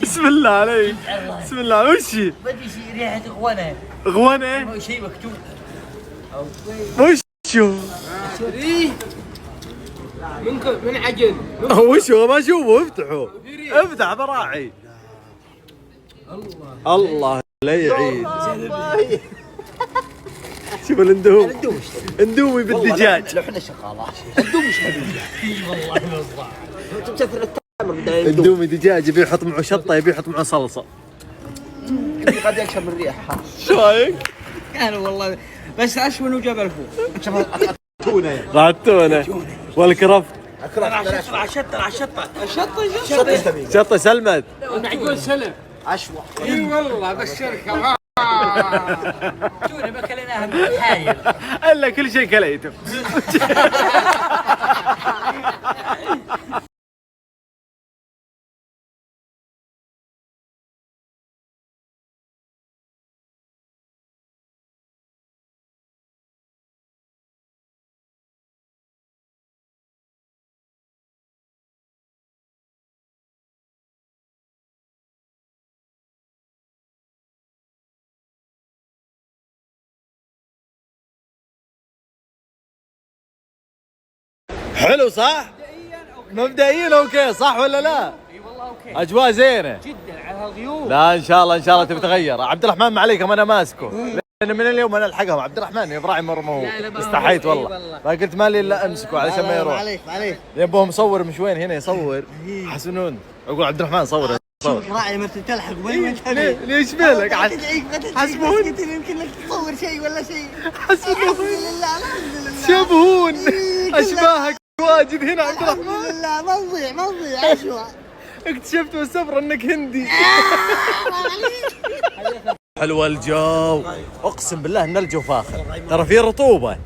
بسم الله عليك. وش هي؟ بدي شيء ريحه غوانه؟ شيء مكتوب. وشو؟ من عجل. وشو ما اشوفه. افتح براعي. الله لا يعيد. شوف اندومي بالدجاج. لو احنا شغالات اندومي ايش اي والله بالضبط. انت مسافر التمر اندومي دجاج يبي يحط معه شطه، يبي يحط معه صلصه. قد يكشف من الريحه. شو رايك؟ كانوا والله بس اشون وجبل فوق. رعتونه والكرفت. الشطه سلمت. معقول سلم. اشوى. اي والله بالشركه. شوني ما كليناها من الحايل. الا كل شيء كليته. حلو صح؟ مبدئيا اوكي صح ولا لا؟ اي والله اوكي. اجواء زينه جدا على الغيوم. لا ان شاء الله تبي تغير. عبد الرحمن ما عليكم انا ماسكه، لان من اليوم انا الحقهم. عبد الرحمن يا ابراهيم مره ما هو. استحيت والله. فقلت ما لي الا امسكه علشان ما يروح. عليك يبوه مصور مش وين هنا يصور حسنون. اقول عبد الرحمن صور. راعي ما تلحق وين ليش بالك؟ حسبون يمكن لك تصور شيء ولا شيء. حسبون الحمد لله. شبهون اشباهك واجد هنا عبد الرحمن. الحمد لله ما نضيع اشوى. اكتشفت بالسفر انك هندي. حلوة الجو، اقسم بالله ان الجو فاخر. ترى في رطوبة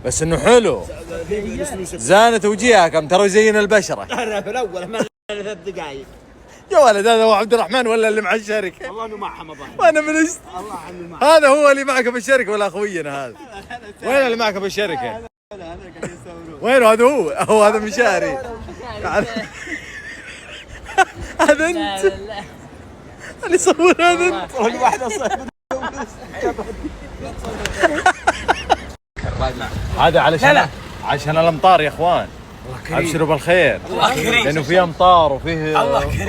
بس انه حلو. زانت وجيهكم ترى يزين البشرة. انا في الاول ما 3 دقائق. يا ولد هذا هو عبد الرحمن ولا اللي مع الشركة؟ والله انه معهم ابغى. وانا من الله عمي معهم. هذا هو اللي معك بالشركة ولا اخوينا هذا؟ وين اللي معك بالشركة؟ وين هذا هو هذا مشاري. هذا انت اللي صور. هذا انت واحدة صاحب. هذا عشان الامطار يا اخوان. ابشروا بالخير. الله كريم. لانه في امطار وفيه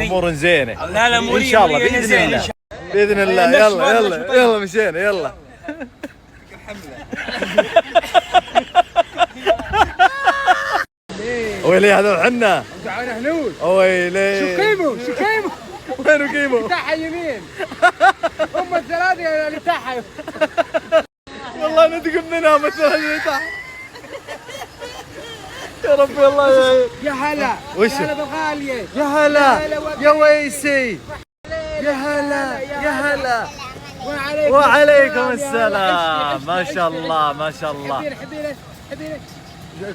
امور زينه. لا ان شاء الله باذن الله. باذن الله. يلا يلا يلا مشينا يلا. ويلي هذا وحنا تعال هنود. ويلي شو قيمه شو قيمه؟ وينو قيمه؟ تحت يمين. ام الثلاثه اللي تحت. والله نتقم ننام الثلاثة تحت. يا ربي الله يا هلا. وش؟ يا هلا بالغاليه. يا هلا يا ويسي. يا هلا يا هلا. وعليكم السلام. ما شاء الله ما شاء الله. حبيبي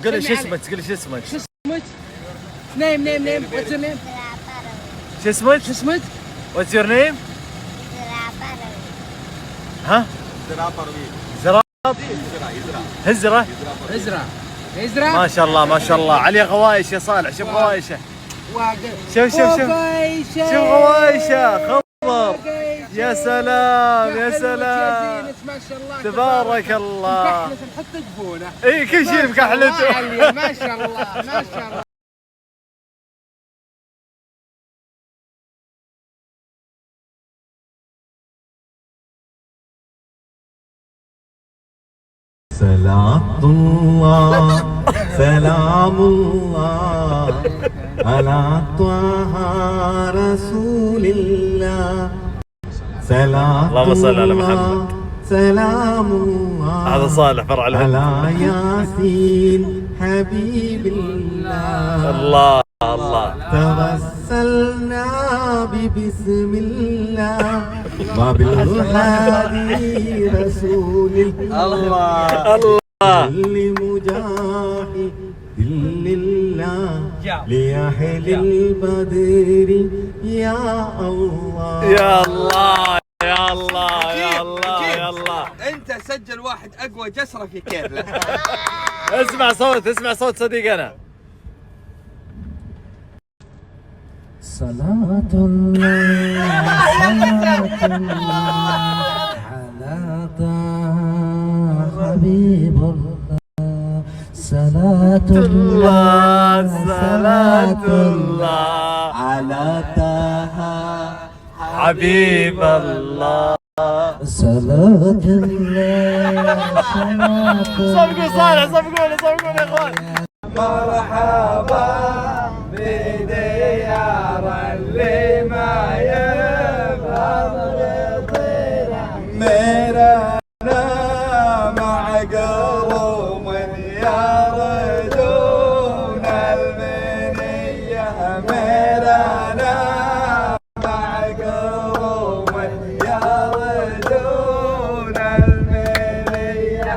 قل لي شو اسمك؟ قل لي شو اسمك؟ نيم واتس يور نيم؟ شو اسمك؟ شو اسمك؟ واتس يور نيم؟ ها؟ زراب. هزرة. إزرع. ما شاء الله ما شاء الله. عليه غوايش يا صالح. شوف غوايشه. شوف شوف غوايشه. خضر. يا سلام يا سلام. ما شاء الله تبارك الله. نحط جبونه. اي كل شيء مكحلته. ما شاء الله ما شاء الله. صلاة الله سلام الله على طه رسول الله. صلاة اللهم صل على محمد. سلام الله هذا صالح فرع الهند. على ياسين حبيب الله. الله الله. توسلنا ببسم الله وبالهادي رسول الله. الله كل مجاهد لله لأهل البدر يا الله. يا الله يا الله يا الله يا الله. انت سجل واحد اقوى جسره في كيرلا. اسمع صوت صديقنا. صلاة الله صلاة الله على طه حبيب الله. صلاة الله صلاة الله على طه حبيب الله. صلاة الله صلاة صفقوا صالح صفقوا يا اخوان. مرحبا بديار اللي ما يفهم رضينا. ميرانا مع قوم يردون المنية. ميرانا مع قوم يردون المنية.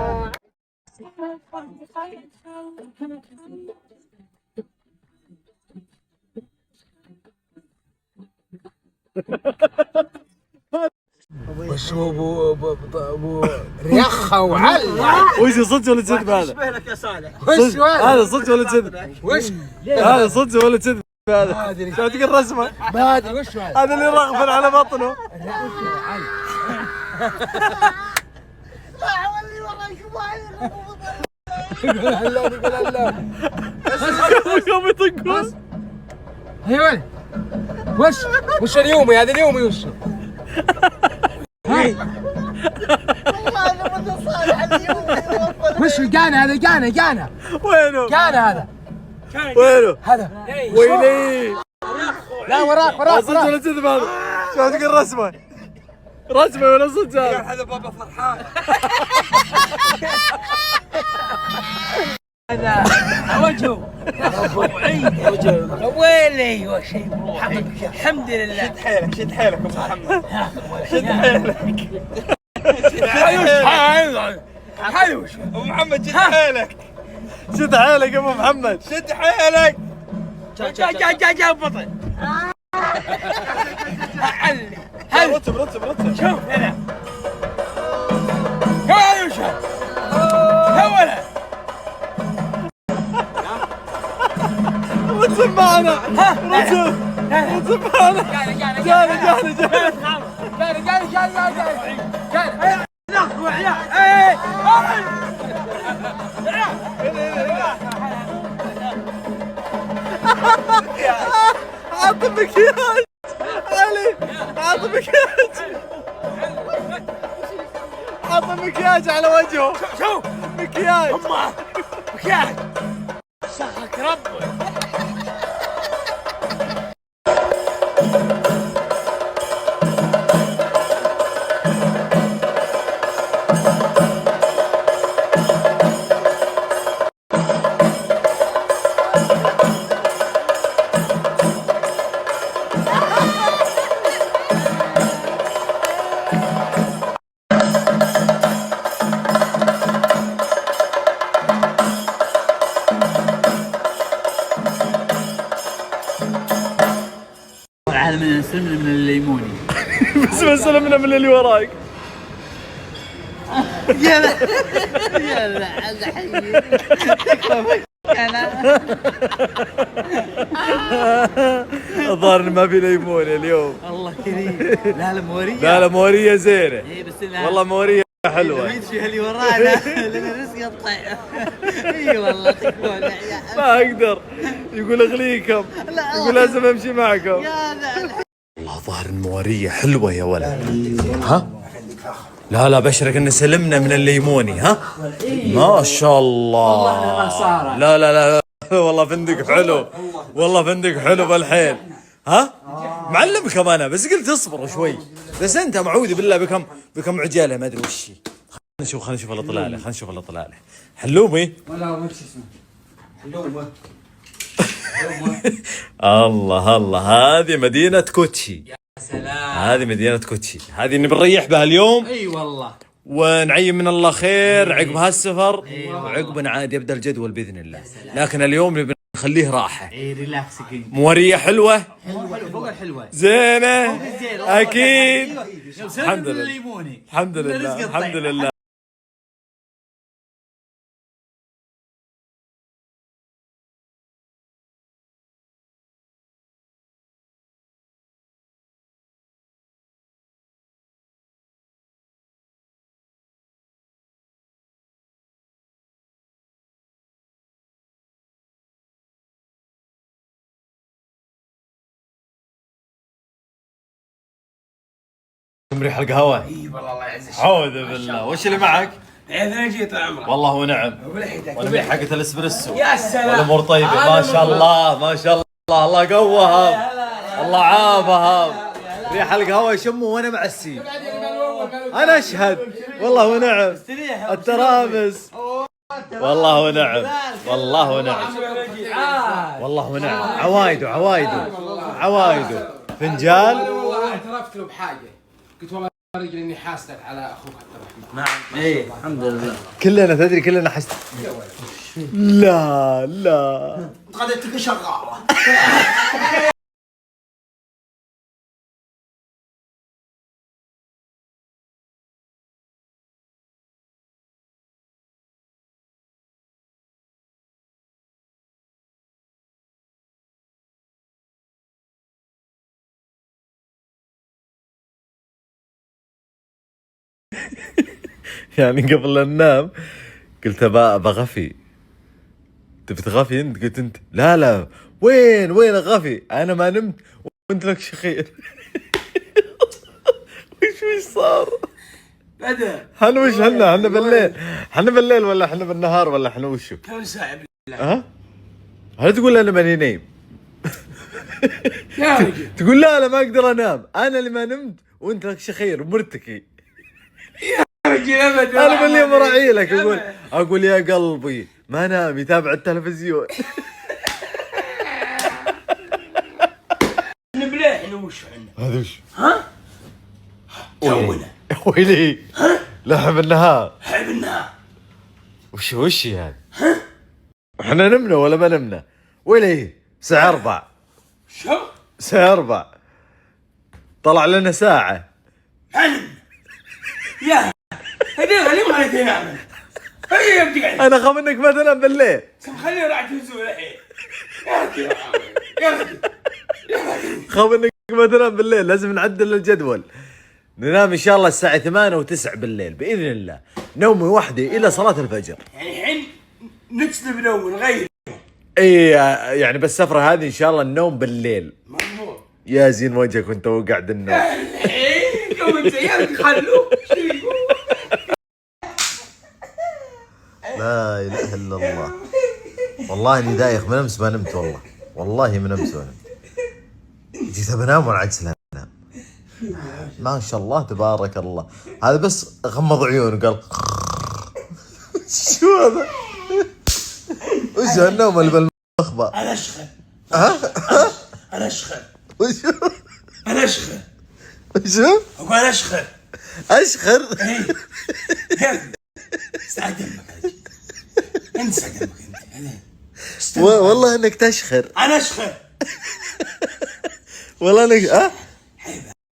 وش هو ابو ريخه وعلة. وش صدق ولا كذب هذا؟ اشبه لك يا صالح. وش هذا صدق ولا كذب؟ وش هذا صدق ولا كذب هذا؟ شو تقول رسمه؟ ما ادري وش هذا. هذا اللي رغفل على بطنه. يوم يطقون. هي وين؟ وش اليومي هذا اليومي وش؟ وش القانا هذا قانا وينه؟ هذا وينه؟ هذا ويلي. لا وراك صدق ولا كذب هذا؟ شو تقول رسمه؟ رسمه ولا صدق هذا؟ هذا بابا فرحان. هذا وجهه ويلي وش الحمد لله. شد حيلك ابو محمد. شد حيلك ابو محمد. شد حيلك. شد حيلك يا ابو محمد. شد حيلك. جا بطل. رتب شوف هنا. يا يوشع يا ولد. رتب معنا. رتب معنا. جاني عاطف مكياج علي. عاطف مكياج. حط مكياج على وجهه. شو مكياج. امه مكياج سخك ربي. العالم من السلم من الليموني. بس سلمنا من اللي وراك. يا لا الظاهر ما في ليمون اليوم. الله كريم. لا لا موريه. لا موريه زينه. اي بس والله موريه حلوه. في اللي ورانا لنا رزق يطلع. اي والله تكفون ما اقدر. يقول اغليكم. يقول لازم امشي معكم. يا لا. والله ظاهر الموريه حلوه يا ولد. ها؟ لا بشرك ان سلمنا من الليموني. ها؟ ما شاء الله. لا والله فندق حلو. والله فندق حلو بالحيل. ها؟ معلمك انا بس قلت اصبروا شوي. بس انت معوذ بالله بكم عجاله ما ادري وش هي. خلينا نشوف اللي طلع له. حلومي. ولا ما شو اسمه حلومه. الله هذه مدينة كوتشي. يا سلام. هذه مدينة كوتشي. هذه اللي بنريح بها اليوم. اي والله. ونعيم من الله خير عقب هالسفر. وعقبنا عاد يبدا الجدول باذن الله. لكن اليوم نبي نخليه راحة. اي ريلاكسنج. مورية حلوة. حلوه فوق الحلوه. زينة. اكيد. الحمد لله. الحمد لله. مريح القهوة. اي والله الله يعزك. اعوذ بالله. وش اللي معك؟ انا جيت عمرك. والله ونعم. ولحيتك. والملح حقت الاسبريسو. يا سلام. والامور طيبه ما شاء الله. الله قوهم. الله عافهم. ريح القهوه يشموا وانا معسي. انا اشهد. والله ونعم. الترامس. والله ونعم. عوايده. فنجان. والله اعترفت له بحاجه. قلت والله يا رجل اني حاسدك على اخوك عبد الرحمن. نعم. اي الحمد لله. كلنا حست. لا قدرتك شغاله. يعني قبل لا ننام قلت بغفي. تبي تغفي انت؟ قلت انت لا وين اغفي؟ انا ما نمت وانت لك شخير. وش صار؟ بدا احنا وش احنا بالليل ولا احنا بالنهار ولا احنا وشو؟ كم ساعه ها؟ هل تقول انا ماني نايم؟ يا رجل تقول لا ما اقدر انام، انا اللي ما نمت وانت لك شخير ومرتكي. يا رجل ابدا. انا بالليل مراعي لك اقول يا قلبي ما نام يتابع التلفزيون. نبلع احنا وش عندنا؟ هذا وش؟ ها؟ جونا ويلي لحم النهار. حب النهار. وش هذا؟ احنا نمنا ولا ما نمنا؟ ويلي الساعة 4. شو؟ الساعة 4 طلع لنا ساعة. يا هذول خليهم على تنام. هيا يمتك عليك. انا خاف انك ما تنام بالليل. خليه راح تنزل الحين. يا رجل خاف انك ما تنام بالليل، لازم نعدل الجدول. ننام ان شاء الله الساعة 8 و9 بالليل بإذن الله. نومي وحدي إلى صلاة الفجر. يعني الحين نجلب نوم نغير. اي يعني بالسفرة هذه ان شاء الله النوم بالليل. مضبوط. يا زين وجهك وانت وقاعد النوم. الحين قوم زيارك خلوه. لا اله الا الله. والله اني دايخ من امس ما نمت والله. والله من امس ما نمت. جيت بنام والعكس لا انام. ما شاء الله تبارك الله. هذا بس غمض عيونه قال شو هذا؟ وش هالنوم اللي بالمخبأ؟ انا اشخر. انا اشخر. وشو؟ انا اشخر. وشو؟ اقول اشخر. اشخر؟ اي استعد دمك انت استعد دمك انت. والله انك تشخر. انا اشخر. والله انك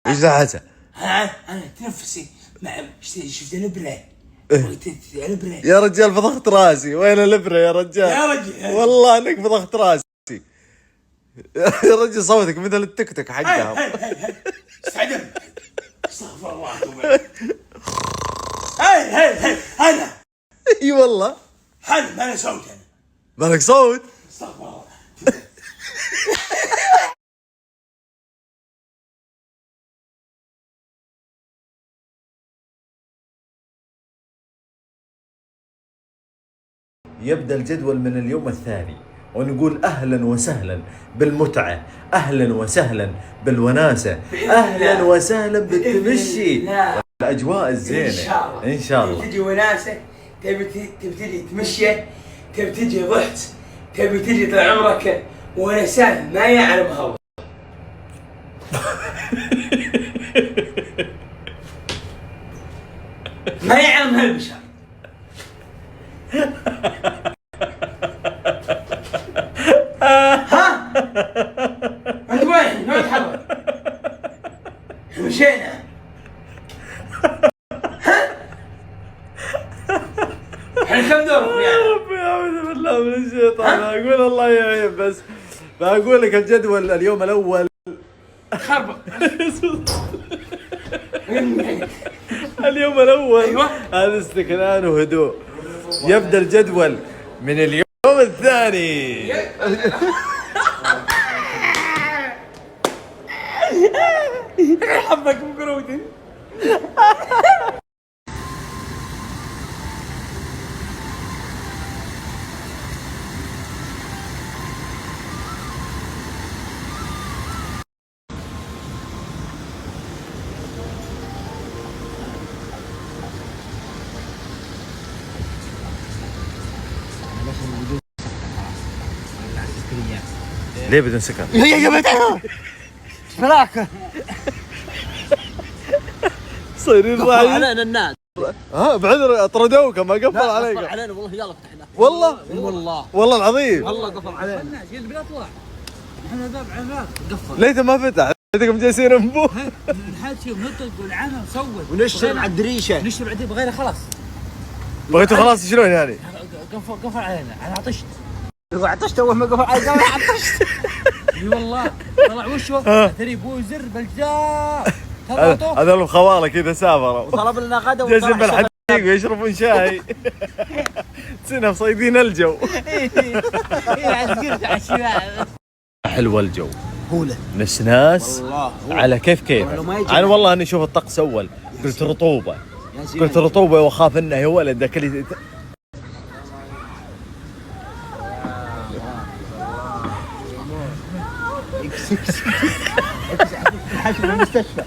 ايش دعته؟ انا تنفسي شفت الابره. الابره يا رجال فضغت راسي. وين الابره يا رجال؟ يا رجل والله انك فضغت راسي. يا رجل صوتك مثل التيك توك حقها. استعد دمك. استغفر الله هي انا. اي والله. حلم انا صوت انا. مالك صوت؟ استغفر الله. يبدأ الجدول من اليوم الثاني ونقول أهلا وسهلا بالمتعة، أهلا وسهلا بالوناسة، أهلا وسهلا بالتمشي، الأجواء الزينة إن شاء الله. تجي وناسة، تبي تجي تمشي، تبي تجي ضحك، تبي تجي طال عمرك ونسان ما يعلمها الله. ما يعلمها البشر. ها؟ انت وين؟ ما تحرك. مشينا. ها؟ احنا كم دوركم يعني؟ ربي أعوذ بالله من الشيطان. أقول الله يعين بس بقول لك الجدول اليوم الأول خربط. اليوم الأول أيوة. هذا استكنان وهدوء. يبدأ الجدول من اليوم الثاني. حبك بقرودي. ليه بدنا سكر؟ يا بتاع فلاك صايرين رايحين علينا الناس. بعذر طردوك ما قفل عليك. علينا والله يلا فتحنا. والله والله العظيم. والله قفل علينا. الناس اللي بيطلع احنا باب عراق قفل. ليته ما فتح. ليتكم جالسين انبوه. نحكي ونطق ونعمل نصور ونشرب على الدريشه. نشرب عدي بغيره خلاص. بغيتوا خلاص شلون يعني؟ قفل علينا انا عطشت. عطشت اول ما قفل علينا عطشت. اي والله طلع وشه تري بوزر بالجار. هذا الخواله كذا سافروا طلب لنا غدا جالسين بالحديق ويشربون شاي. سنة صيدين الجو. حلوة الجو. هوله نسناس على كيف انا والله اني اشوف الطقس اول قلت رطوبه. قلت رطوبه واخاف انه يا ولد ذاك اللي حشم المستشفى.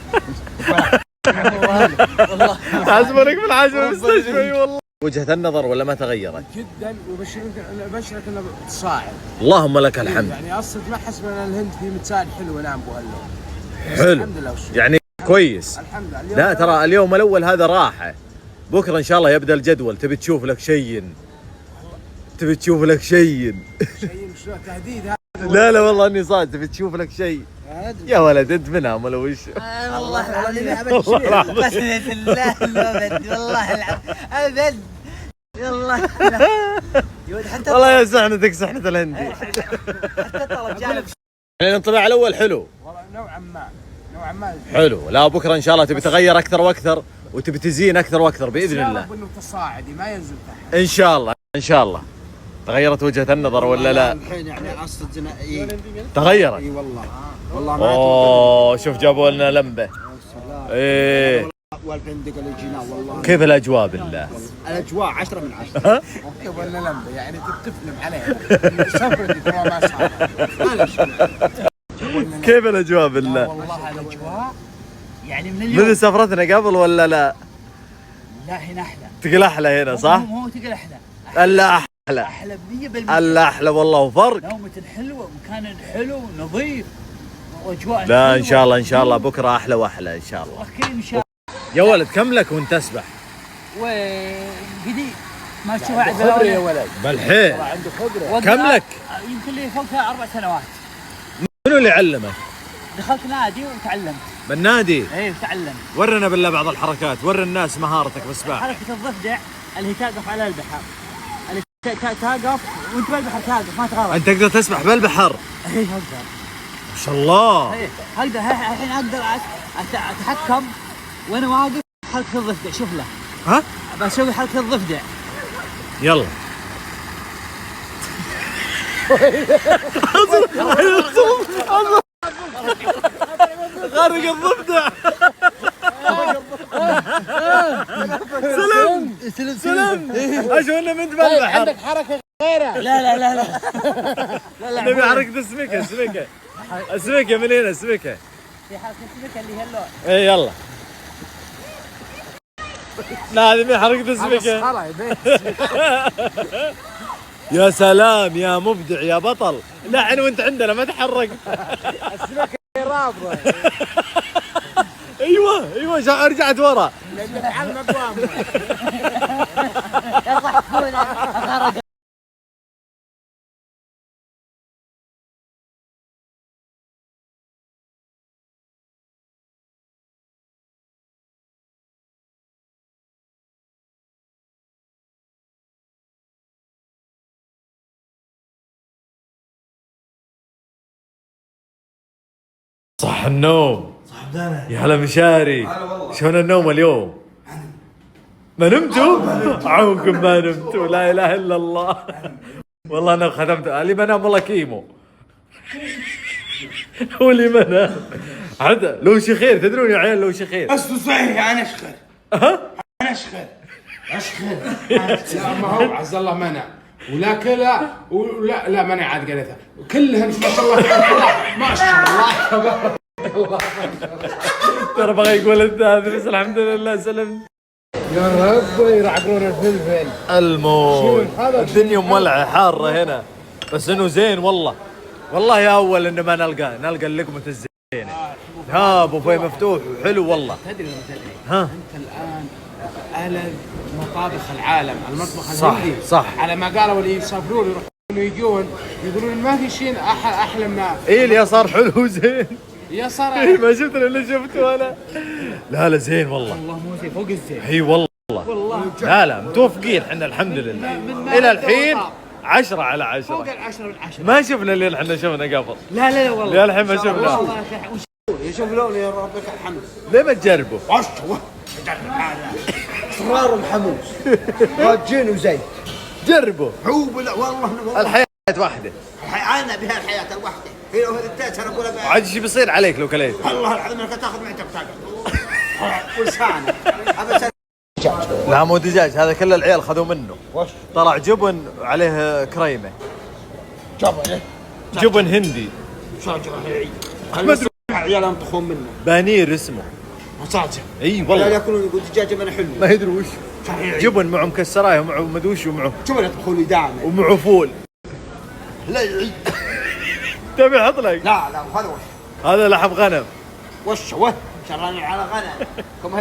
حاسبونك من حاجه المستشفى. اي والله. وجهة النظر ولا ما تغيرت؟ جدا وبشرك انه تصاعد. اللهم لك الحمد. يعني اصلا ما حسب ان الهند في متساعد حلو نعم ابو هلو. حلو الحمد لله يعني كويس. الحمد لله. لا ترى اليوم الاول هذا راحه. بكره ان شاء الله يبدا الجدول. تبي تشوف لك شيء تبي تشوف لك شيء شيء مش تهديد هذا. لا والله اني صادق. تبي تشوف لك شيء يا ولد انت منام ولا وش؟ والله العظيم والله العظيم. قسمة الله الابد والله العظيم ابد والله حتى والله يا سحنتك سحنة الهندي. حتى طلب جانب يعني الانطباع الاول حلو. والله نوعا ما حلو. لا بكره ان شاء الله تبي تغير اكثر واكثر وتبي تزين اكثر واكثر باذن الله. انه تصاعدي ما ينزل تحت. ان شاء الله ان شاء الله. تغيرت وجهة النظر ولا لا؟ الحين يعني اصل تغيرت. اي والله ما اوه شوف جابوا لنا لمبه. ايه والفندق اللي جينا والله. كيف الاجواء بالله؟ الاجواء 10 من 10. اوكي ولا لمبه يعني تفلم عليها سفرتي ترى ما صار معلش. كيف الاجواء بالله؟ والله الاجواء يعني من اليوم مثل سفرتنا قبل ولا لا؟ لا هنا احلى. تقل احلى هنا صح؟ مو تقل احلى. الا احلى. احلى 100%. الا احلى والله وفرق. نومة حلوة، مكان حلو نظيف، واجواء لا ان شاء الله ان شاء الله بكره احلى واحلى ان شاء الله. اخير ان شاء يا ولد كم لك وانت تسبح؟ الله. وجديد ما تشوفها عند خبره يا ولد. بالحيل. عنده خبره. كم لك؟ يمكن لي فوق 4 سنوات. منو اللي علمك؟ دخلت نادي وتعلمت. بالنادي؟ ايه وتعلمت. ورنا بالله بعض الحركات، وري الناس مهارتك بالسباحه. حركة الضفدع اللي هي تقف على البحر، اللي تقف وانت بالبحر تقف ما تغرق. انت تقدر تسبح بالبحر؟ ايه اقدر. ما شاء الله. ايه اقدر الحين اقدر اتحكم وانا واقف حركة الضفدع. شوف له. ها؟ بسوي حركة الضفدع. يلا. غارق الضفدع. سلم اشوفنا من بالبحر. عندك حركه غيرها. لا نبي حركة السمكة من هنا السمكة. في حركة السمكة اللي هي اللون. ايه يلا. لا هذه من حركة السمكة. يا سلام يا مبدع يا بطل. لا وانت عندنا ما تحرك. السمكه رابطه. ايوه رجعت ورا. على المقوام. صح النوم. يا هلا مشاري. شلون النوم اليوم؟ ما نمتوا؟ عونكم ما نمتوا. لا اله الا الله. والله انا ختمت اللي بنام والله كيمو. هو اللي بنام. عاد لو شخير تدرون يا عيال لو شخير. اصله صحيح انا اشخر. انا اشخر. لا ما هو عز الله منع ولا كلا ولا منع عاد قالتها كلها ما شاء الله تبارك الله ما شاء الله. ترى بغى يقول الثالث بس الحمد لله سلمت. يا رب يرعقون الفلفل. الموت الدنيا مولعه حاره هنا بس انه زين والله. والله يا اول انه ما نلقى اللقمه الزينه. ها بوفيه مفتوح وحلو والله. تدري ولا تدري؟ ها انت الان اهل مطابخ العالم المطبخ صح الهندي صح. على ما قالوا اللي يسافرون يروحون يجون يقولون ما في شيء احلى من ايه اللي صار حلو زين. يا صار ما شفت اللي شفته انا. لا زين والله. والله مو زين فوق الزين. اي والله. لا متوفقين احنا الحمد لله الى الحين 10 على 10. فوق 10 من 10. ما شفنا اللي احنا شفنا قبل. لا والله. يا الحين ما شفنا. والله يشوف لوني يا ربك الحمد. ليه ما تجربه؟ اصرار محموس. راجين وزين. جربه. والله الحياة واحدة. انا بها الحياه الوحده. هي لو هدتها انا اقول عاد ايش بيصير عليك لو كليت؟ والله العظيم انك تاخذ معك بطاقه ولسانك. هذا لا مو دجاج هذا كل العيال خذوا منه. طلع جبن عليه كريمه. جبن هندي. ما ادري عيال ينطخون منه. بانير اسمه. صادق. اي لا والله. ياكلون يقول دجاجه من حلو. ما يدري وش. جبن معه مكسرايه ومعه مدوش ومعه. شوف يطبخوا لي دائما. ومعه فول. لا يعيد. تبي احط لك؟ لا هذا وش. هذا لحم غنم. وش شراني على غنم. كم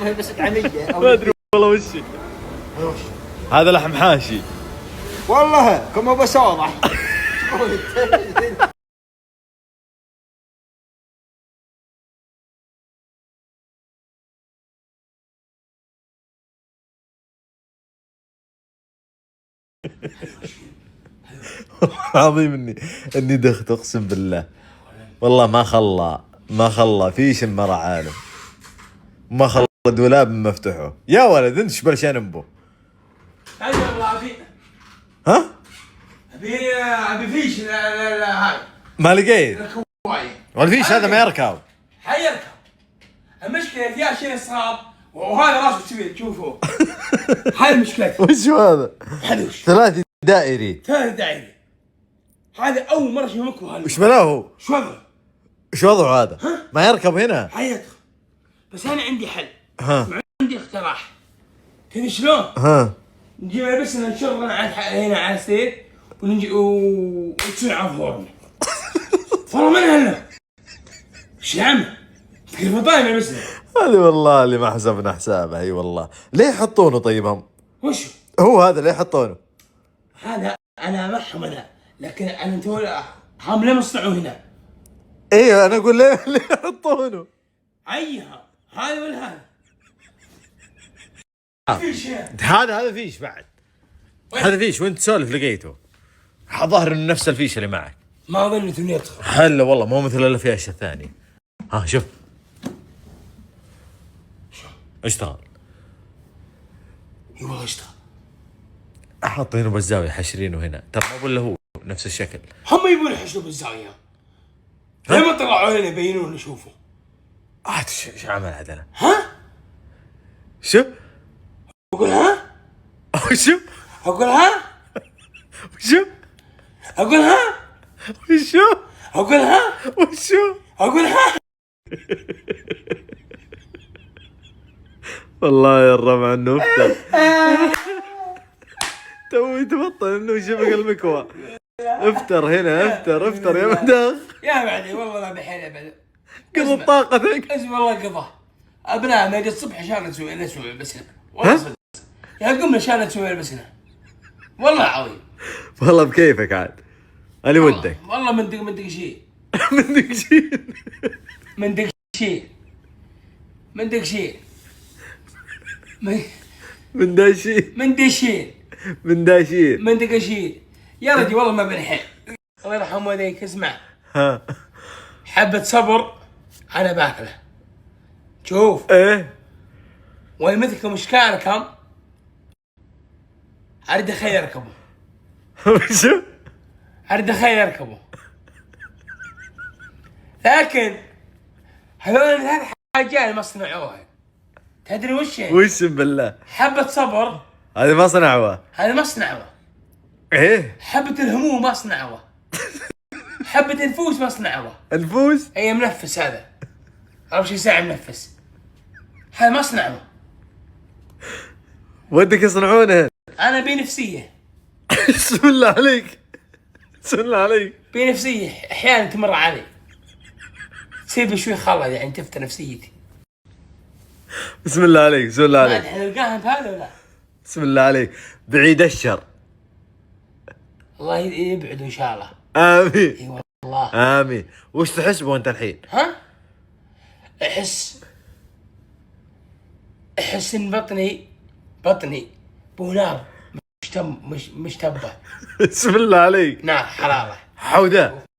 هي بس دعميه. ما ادري والله وش. هذا لحم حاشي. والله كم هو بس واضح. عظيم اني دخت اقسم بالله. والله ما خلى في شمر عالم. ما خلى دولاب مفتوحه. يا ولد انت ايش برشان انبو؟ ها؟ ابي فيش لا هاي ما لقيت. والفيش هذا ما يركب. حيركب. المشكله فيها شيء صعب وهذا راسه كبير شوفوا. هاي مشكلتي. وش هذا؟ حلوش. ثلاثي دائري. ثالث دائري. هذا اول مره اشوف مكوى هذا. وش بلاه هو؟ شو وضعه؟ وش وضعه هذا؟ ما يركب هنا. حيدخل. بس انا عندي حل. ها. عندي اقتراح. تدري شلون؟ ها. نجيب لبسنا نشرنا هنا على السرير ونجي وتصير على ظهورنا. والله من هلا. ايش يا عم؟ كيف طايم لبسنا؟ هذه والله اللي ما حسبنا حسابها. اي والله. ليه يحطونه طيب هم؟ وش هو هذا ليه يحطونه؟ هذا؟ انا معهم انا، لكن انا هم ليه مصنعوا هنا؟ ايه انا اقول ليه يحطونه؟ ايها هذا ولا هذا؟ فيش هذا فيش بعد. هذا فيش وانت تسولف لقيته. ظاهر انه نفس الفيش اللي معك. ما ظنيت انه يدخل. هلا والله مو مثل الا في اشياء ثانيه. ها شوف. اشتغل. اي والله اشتغل. حاطينه بالزاويه حاشرينه هنا، ترى مو الا هو نفس الشكل. هم يبون يحشروا بالزاويه. ليه ما طلعوا لنا يبينون نشوفه؟ ايش عمل هذا؟ ها؟ شوف. اقول ها؟ شوف. اقول ها؟ شوف. اقول ها؟ شوف. اقول ها؟ وشو؟ اقول ها؟ والله يا الربع انه افتر. توي تبطل انه شبك المكوى. افتر هنا افتر يا مداخ. يا بعدي والله ما بحيل ابدا. قضى طاقتك. اسم الله قضى. ابناء ما يجي الصبح عشان نسوي لبسنا. والله صدق. يا قمنا عشان نسوي لبسنا. والله عظيم. والله بكيفك عاد. اللي ودك. والله من دق شيء. من دق شيء. من دق شيء. من دق شيء. من داشين. من دشين. من داشين. من دقشين. يا رجل والله ما بنحل. الله يرحم والديك اسمع. ها. حبة صبر انا باكله. شوف. ايه. ويمثلكم اشكالكم اريد اخيل اركبوا. شو؟ اريد اخيل اركبوا. لكن هذول ثلاث حاجات ما صنعوها. تدري وش هي؟ وش بالله؟ حبة صبر هذه ما صنعوها. هذا ما صنعوها. ايه. حبة الهموم ما صنعوها. حبة النفوس ما صنعوها. النفوس؟ اي منفس هذا. اول شيء ساعة منفس. هذا ما صنعوه. ودك يصنعونه؟ انا بنفسية. بسم الله عليك. بسم الله عليك. بنفسية احيانا تمر علي. تصير شوي خلل يعني تفتح نفسيتي. بسم الله عليك. بسم الله عليك. احنا نلقاها انت هذا ولا؟ بسم الله عليك. بعيد الشر. الله يبعد ان شاء الله. امين. اي والله. امين. وش تحس به انت الحين؟ ها؟ احس ان بطني بونار مشتبه. بسم الله عليك. نار حرارة. حودة.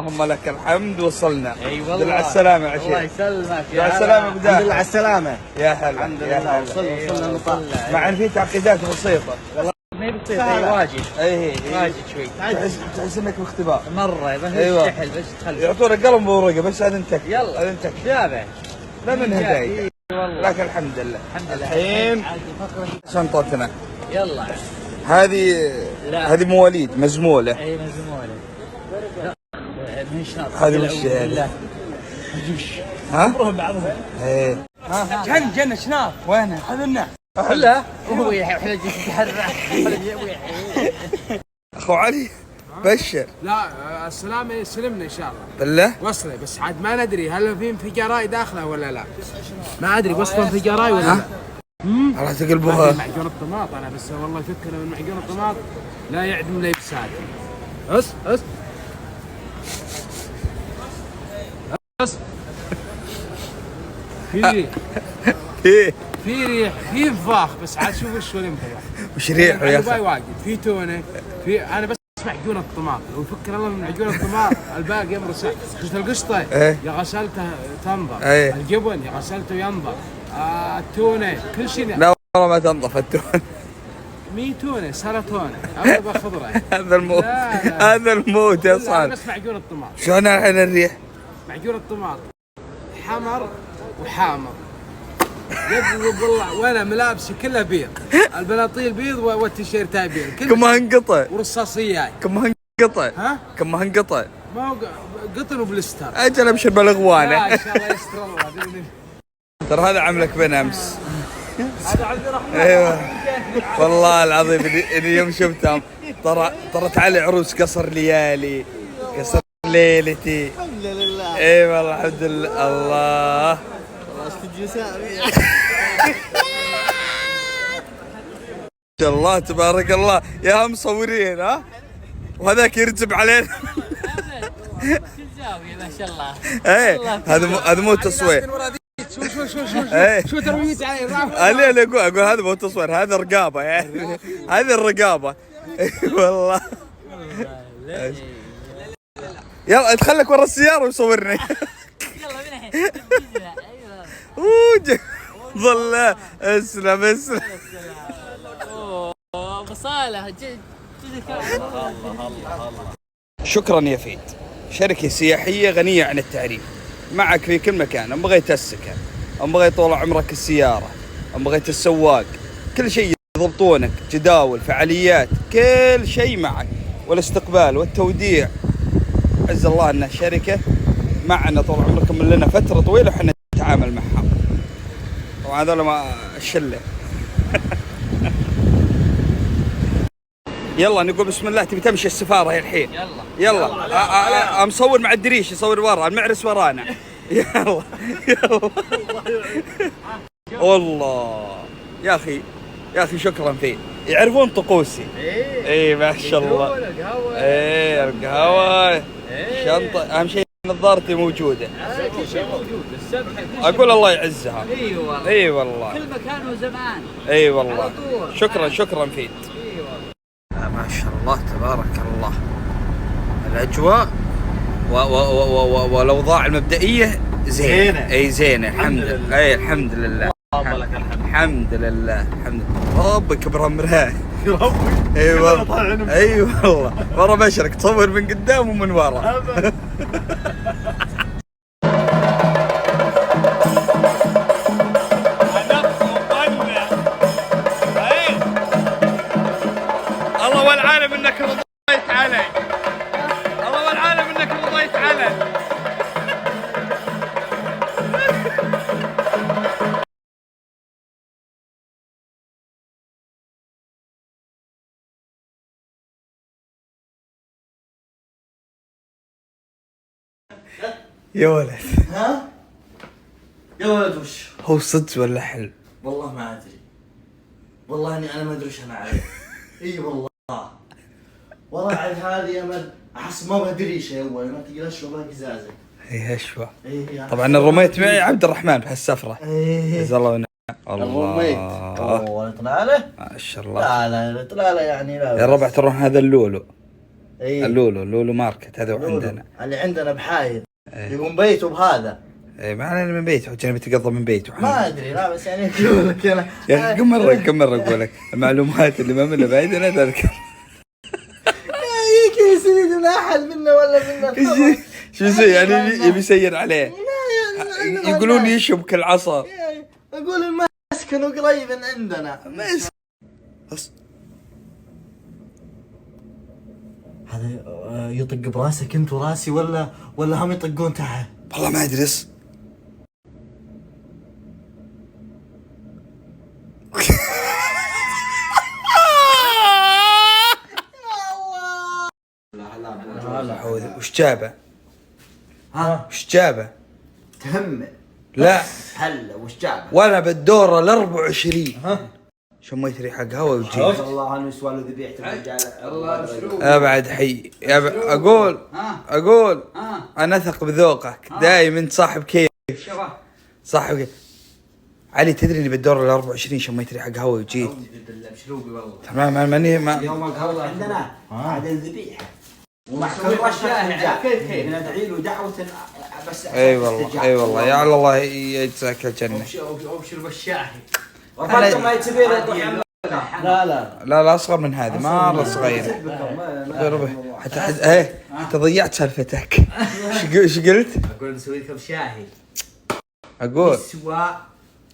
اللهم لك الحمد وصلنا. اي والله. على السلامة يا عشير. الله يسلمك يا السلامة بداية. الحمد لله على السلامة. يا هلا. الحمد يا لله. هلا. وصلنا نطلع. مع ان في تعقيدات بسيطة. والله ما هي بسيطة. اي واجد. اي واجد شوي. تحس انك باختبار. مرة بس أيوة. تحل بس تخلي. يعطونك قلم وورقة بس اذنتك. يلا. اذنتك. جابه. لا منها داعي. اي والله. لكن الحمد لله. الحمد لله. الحين شنطتنا. يلا. هذه مواليد مزمولة. اي مزمولة. هذه وش هذه؟ ها؟ عمرهم بعضهم. ايه. جنة شناب. وينها؟ هذا الناس. لا هو يحتاج يتحرك. اخو علي بشر. لا السلامة يسلمنا ان شاء الله. بالله؟ وصله بس عاد ما ندري هل في انفجاراي داخله ولا لا. ما ادري وصفه انفجاراي ولا لا. الله تقلبوها. معجون الطماط انا بس والله يفكر من معجون الطماط لا يعدم لبسات. بس في ريح. في ريح في انفاخ بس عاد شوف وش الانفجار. وش ريح يا باي واجد في تونه في انا بس معجون الطماط لو يفكر الله من معجون الطماط الباقي امر سهل. شفت القشطه يا غسلته تنضف، الجبن يا غسلته ينضف، التونه كل شيء. لا والله ما تنضف التونه. مي تونه سلطونه ابغى خضره. هذا الموت، هذا الموت يا صاحبي. بس معجون الطماط. شلون الحين الريح؟ معجون الطماط حمر وحامر. يقلب والله، وانا ملابسي كلها بيض، البناطيل بيض والتيشيرتات بيض، كمها انقطع ورصاصيات. كمها انقطع. ها؟ كمها انقطع. ما هو قطن وبلستر. اجل ابشر بالاغوانه. لا ان شاء الله يستر الله. ترى هذا عملك بين امس. هذا عبد الرحمن. ايوه والله العظيم اني يوم شفتهم طرت علي عروس قصر ليالي، قصر ليلتي. الحمد لله. اي والله الحمد لله. الله ما شاء الله تبارك الله يا مصورين. ها وهذاك يرتب علينا. ما شاء الله. ايه هذا مو تصوير. شو ترويج علي انا اقول هذا مو تصوير، هذا رقابه يعني. هذه الرقابه. والله يلا ادخلك ورا السياره وصورني. يلا من الحين. ظل اسلم. ابو صالح شكرا يا فيد، شركة سياحية غنية عن التعريف، معك في كل مكان. أم بغيت السكن، أم بغيت طول عمرك السيارة، أم بغيت السواق، كل شيء يضبطونك، جداول، فعاليات، كل شيء معك، والاستقبال والتوديع. عز الله أن الشركة معنا طول عمركم، من لنا فترة طويلة وحنا نتعامل معها. طبعا هذول ما الشلة. يلا نقول بسم الله. تبي تمشي السفارة هي الحين؟ يلا مصور مع الدريش يصور ورا، المعرس ورانا. يلا والله يا اخي شكرا فيه. يعرفون طقوسي. اي ما شاء الله. اي القهوة شنطة، اهم شيء نظارتي موجودة. اقول الله يعزها. اي والله كل مكان وزمان. اي والله شكرا فيد. ما شاء الله تبارك الله. الاجواء والاوضاع المبدئيه زينه. اي زينه الحمد لله. اي الحمد لله. الحمد لله. ربك برمراه. اي والله. اي والله ورا بشرك تصور من قدام ومن ورا. الله والعالم انك رضيت علي. الله والعالم انك رضيت علي. يا ولد. ها؟ يا ولد وش؟ هو صدق ولا حلم؟ والله ما ادري. والله اني انا ما ادري وش انا عليه. اي والله. والله عاد هذه يا مد احس ما بدري شيء. اول ما تجي اشرب لك ازازه. اي اشوى. طبعا الرميت معي عبد الرحمن بهالسفره. جزاه الله ونعم. الرميت. اوه طلع له؟ ما شاء الله. لا طلع له يعني. لا يا ربع تروح هذا اللولو. ايه اللولو ماركت هذا عندنا. اللي عندنا بحايد. يقوم بيته بهذا. اي ما علينا من بيته، وجينا بتقضى من بيته. ما ادري لا بس يعني اقول لك انا. يا اخي كم مره اقول لك المعلومات اللي ما منها بعيده لا تذكر. يجي يسيد من احد منا ولا منا. شو يسوي يعني؟ يبي يسير عليه. يقولون يشب كل عصر. اقول المسكن قريب من عندنا. هذا يطق براسك انت وراسي ولا هم يطقون تحت؟ والله ما ادري. وش جابه؟ وش جابه؟ تهمه. لا هلا وش جابه؟ وانا بالدوره ال 24 شميت ريحه قهوه وجيت. والله انا سوالف ذبيحه الرجال. الله مشروب. ابعد حي اقول انا اثق بذوقك دايم. انت صاحب كيف. صاحب كيف. علي تدري اني بالدور ال 24 شميت ريحه قهوه وجيت. بشروقي والله. تمام ماني ما يوم القهوة عندنا بعدين ذبيحة ومع كل رشة ندعي له دعوة بس اي والله يا على الله يجزاك الجنه. ابشر بالشاهي. وفرق ما يتبير لا اصغر من هذه مره صغيره. حتى ضيعت سالفتك. ايش قلت؟ اقول نسوي لكم شاهي. اقول سواء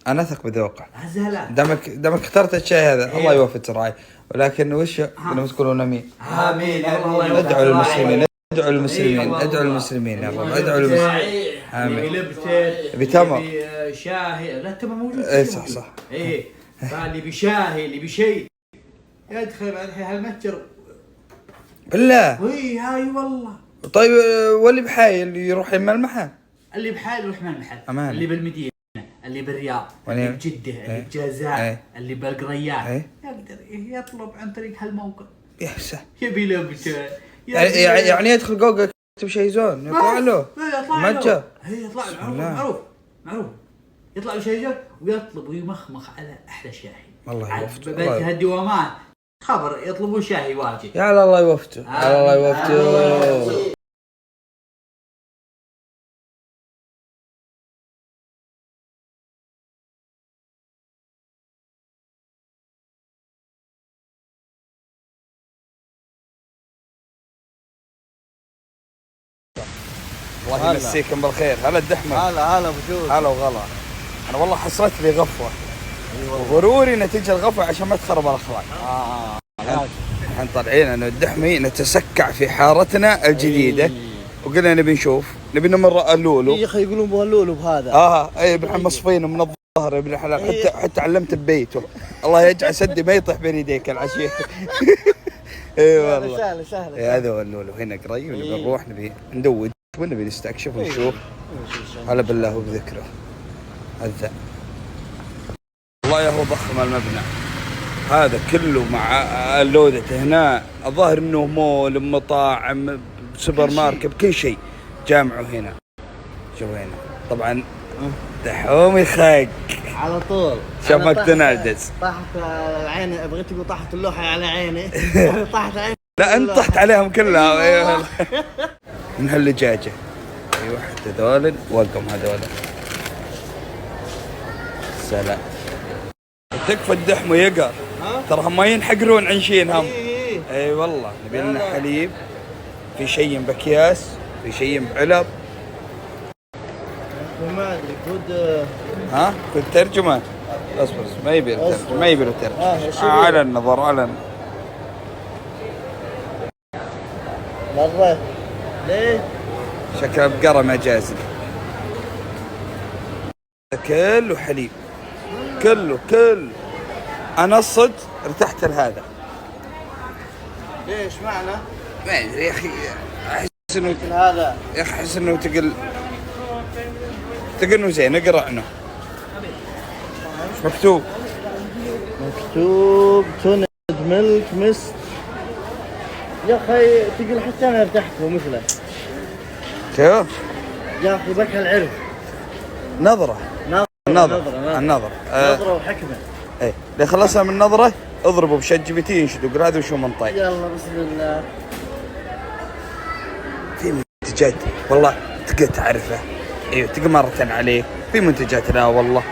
انا اثق بذوقك. هزلا دامك اخترت الشيء هذا الله يوفق راي. ولكن وش لما تقولون امين؟ امين. ادعوا للمسلمين ادعوا للمسلمين يا رب ادعوا للمسلمين. امين. بتمر شاهي لا تمر موجود. اي صح. ايه فاللي بشاهي اللي بشيء يدخل الحين هالمتجر بالله. اي هاي والله. طيب واللي بحاي اللي يروح يم المحل. اللي بحال يروح من المحل. أمان. اللي بالمدينه اللي بالرياض اللي بجده اللي بجازان اللي بالقريات يقدر يطلب عن طريق هالموقع. يا سهل. يبي لبته يعني يدخل جوجل يكتب شيء زون يطلع له متجر. يطلع له معروف يطلع له شيء زون ويطلب ويمخمخ على احلى شاهي. الله يوفقه. بس هالدوامات خبر يطلبون شاهي واجد. يا الله يوفقه. الله يوفقه. الله يمسيكم بالخير. هلا الدحمة. هلا بجود. هلا وغلا. انا والله حصلت لي غفوه وضروري نتيجه الغفوه عشان ما تخرب الاخلاق. احنا طالعين انا والدحمي نتسكع في حارتنا الجديده وقلنا نبي نشوف نبي نمر اللولو. يا اخي يقولون ابو اللولو بهذا. اي ابن مصفين من الظهر ابن الحلال. حتى علمت ببيته. الله يجعل سدي ما يطيح بين يديك العشيه. اي والله سهله. هذا هو اللولو هنا قريب ونبي نروح نبي ندود ونبي نستكشف ونشوف. هلا بالله وبذكره. هذا والله يا هو ضخم المبنى هذا كله مع اللودة هنا. الظاهر انه مول مطاعم سوبر ماركت كل شيء جامعه هنا. شوف هنا طبعا دحومي خاق على طول. شوف ماكدونالدز. طاحت العين. بغيت تقول طاحت اللوحه على عيني. طاحت عيني. لا انت طحت عليهم كلها. ايوه من هاللجاجه. ايوه حتى هذول وقم هذول. سلام. تكفى الدحم ويقر. تراهم ما ينحقرون عنشين هم. اي والله نبي لنا حليب. في شيء باكياس في شيء بعلب. ما ادري كود. كود ترجمه. اصبر ما يبي ترجمه ما يبي ترجمه. على النظر على مرة ليه؟ شكله بقرة مجازي. كله حليب كله انا الصدق ارتحت لهذا. ليش معنى؟ ما ادري يا اخي احس انه هذا يا اخي احس انه تقل انه زين. اقرا عنه مكتوب توند ميلك ميست. يا اخي تقول حتى انا ارتحت مثله. شوف يا اخي بك العرف. نظرة نظرة وحكمة. ايه اللي خلصنا من نظرة اضربوا بشات جي بي تي ينشدوا قول هذا وشو منطق. يلا بسم الله. في منتجات والله تقدر تعرفه. ايوه تقدر مرة عليه. في منتجات لا والله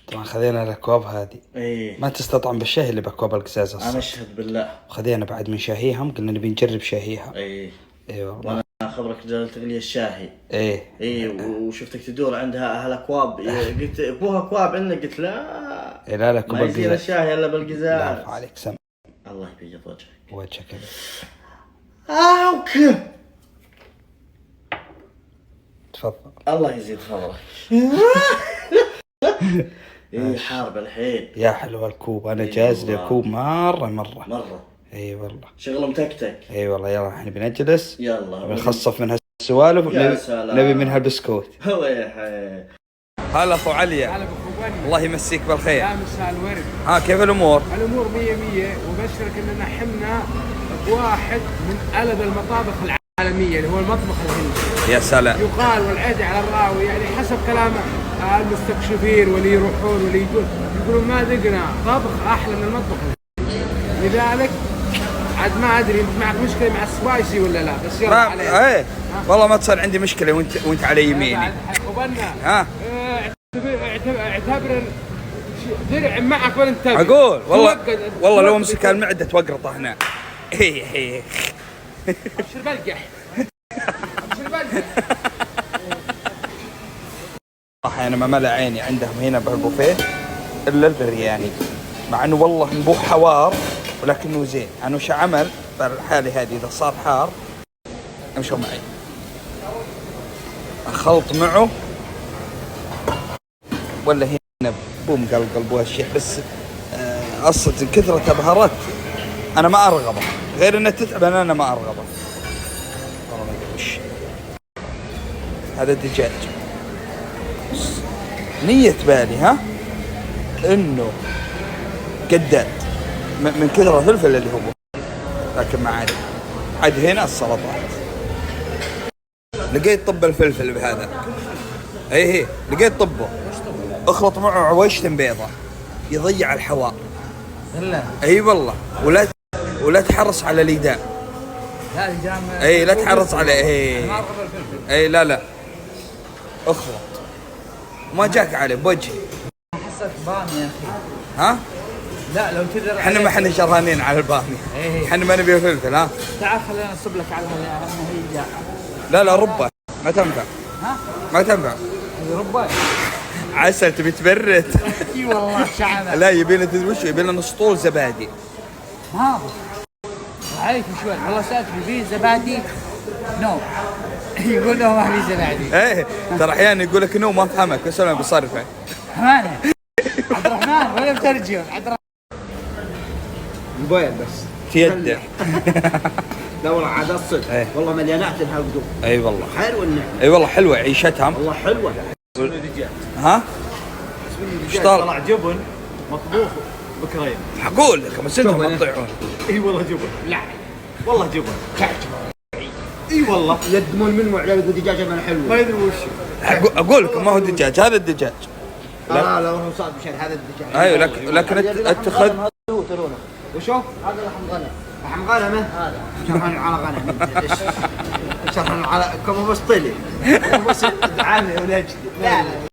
طبعا خذينا الاكواب هذه. ما تستطعم بالشاي اللي باكواب القزاز اصلا. انا اشهد بالله. وخذينا بعد من شاهيهم قلنا نبي نجرب شاهيها. ايوه وانا خبرك جلت تغلي الشاهي. وشفتك تدور عندها هالاكواب. قلت ابوها اكواب عندنا قلت لا. لا ما يصير الشاهي الا بالقزاز. لا عليك سم. الله يبيض وجهك اوكي تفضل. الله يزيد خبرك. حارب الحين. يا حلو الكوب. انا جاهز للكوب مرة. اي والله شغل متكتك. اي والله يلا الحين بنجلس. يلا بنخصف من هالسوالف نبي من هالبسكوت. هو يا حي. هلا اخو علي. الله يمسيك بالخير. يا مساء الورد. ها كيف الامور؟ الامور 100 100 وبشرك اننا حمنا بواحد من ألذ المطابخ العالميه اللي هو المطبخ الهندي. يا سلام. يقال والعيد على الراوي يعني حسب كلام المستكشفين واللي يروحون واللي يقولون ما ذقنا طبخ احلى من المطبخ الهندي. لذلك عاد ما ادري انت معك مشكله مع السبايسي ولا لا، بس يلا عليك. ايه والله ما تصير عندي مشكله وانت على يميني. ها اعتبر درع معك ولا انتبه. اقول والله لو امسك المعده توقرطه هنا. ابشر بلقح. ابشر بلقح. صراحه انا ما ملا عيني عندهم هنا بالبوفيه الا البرياني، مع انه والله نبوه حوار ولكنه زين. انا وش عمل بالحالة هذه اذا صار حار امشوا معي اخلط معه ولا هنا بوم قلبوا هالشيء. بس اصلا كثرة بهارات انا ما ارغبه، غير انها تتعب انا ما ارغبه. والله ما ادري وش هذا. الدجاج نية بالي ها انه قداد من كثرة الفلفل اللي هو، لكن ما عاد هنا السلطات. لقيت طب الفلفل بهذا. اي لقيت طبه اخلط معه عويشة بيضة يضيع الحوار. اي والله. ولا تحرص على الإيدام. اي لا تحرص على اي لا اخلط ما جاك عليه بوجهي. احسك بامي يا اخي. ها؟ لا لو تقدر احنا ما احنا شرهانين على البامي. احنا ما نبي فلفل. ها تعال خلينا نصب لك على هي. لا ربة ما تنفع. ها ما تنفع. ربة عسل تبي تبرد. اي والله شعبه. لا يبينا تدري وش يبينا نص طول زبادي. ما عليك شوي والله سألت في زبادي نو. يقول له ما في زبادي. ايه ترى احيانا يقول لك نو ما افهمك بس انا بصرفه. امانه عبد الرحمن ولا بترجم عبد الرحمن موبايل بس في يده. لا والله عاد الصدق والله مليانات الهالقدوم. اي والله حلوه النعمه. اي والله حلوه عيشتها والله حلوه. ها ايش طلع جبن مطبوخ بكريم. حقول لك بس انتم ما تطيعون. اي والله جبن. لا والله جبن. اي والله يقدمون منه على دجاجه من حلوه ما يدري وش. اقول لكم ما هو دجاج هذا الدجاج. لا هو صاد مشان هذا الدجاج. ايوه لكن اتخذ وشوف هذا لحم غنم. لحم غنم هذا شرحن على غنم. شرحن على كم بس طلي بس دعاني ولا لا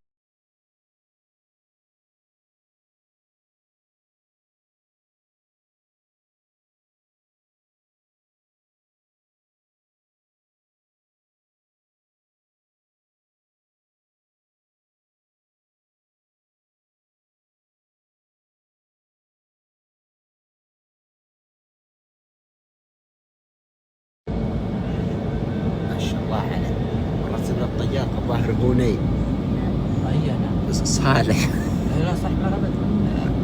الطيار الظاهر هوني. صالح. لا صح مرحبا.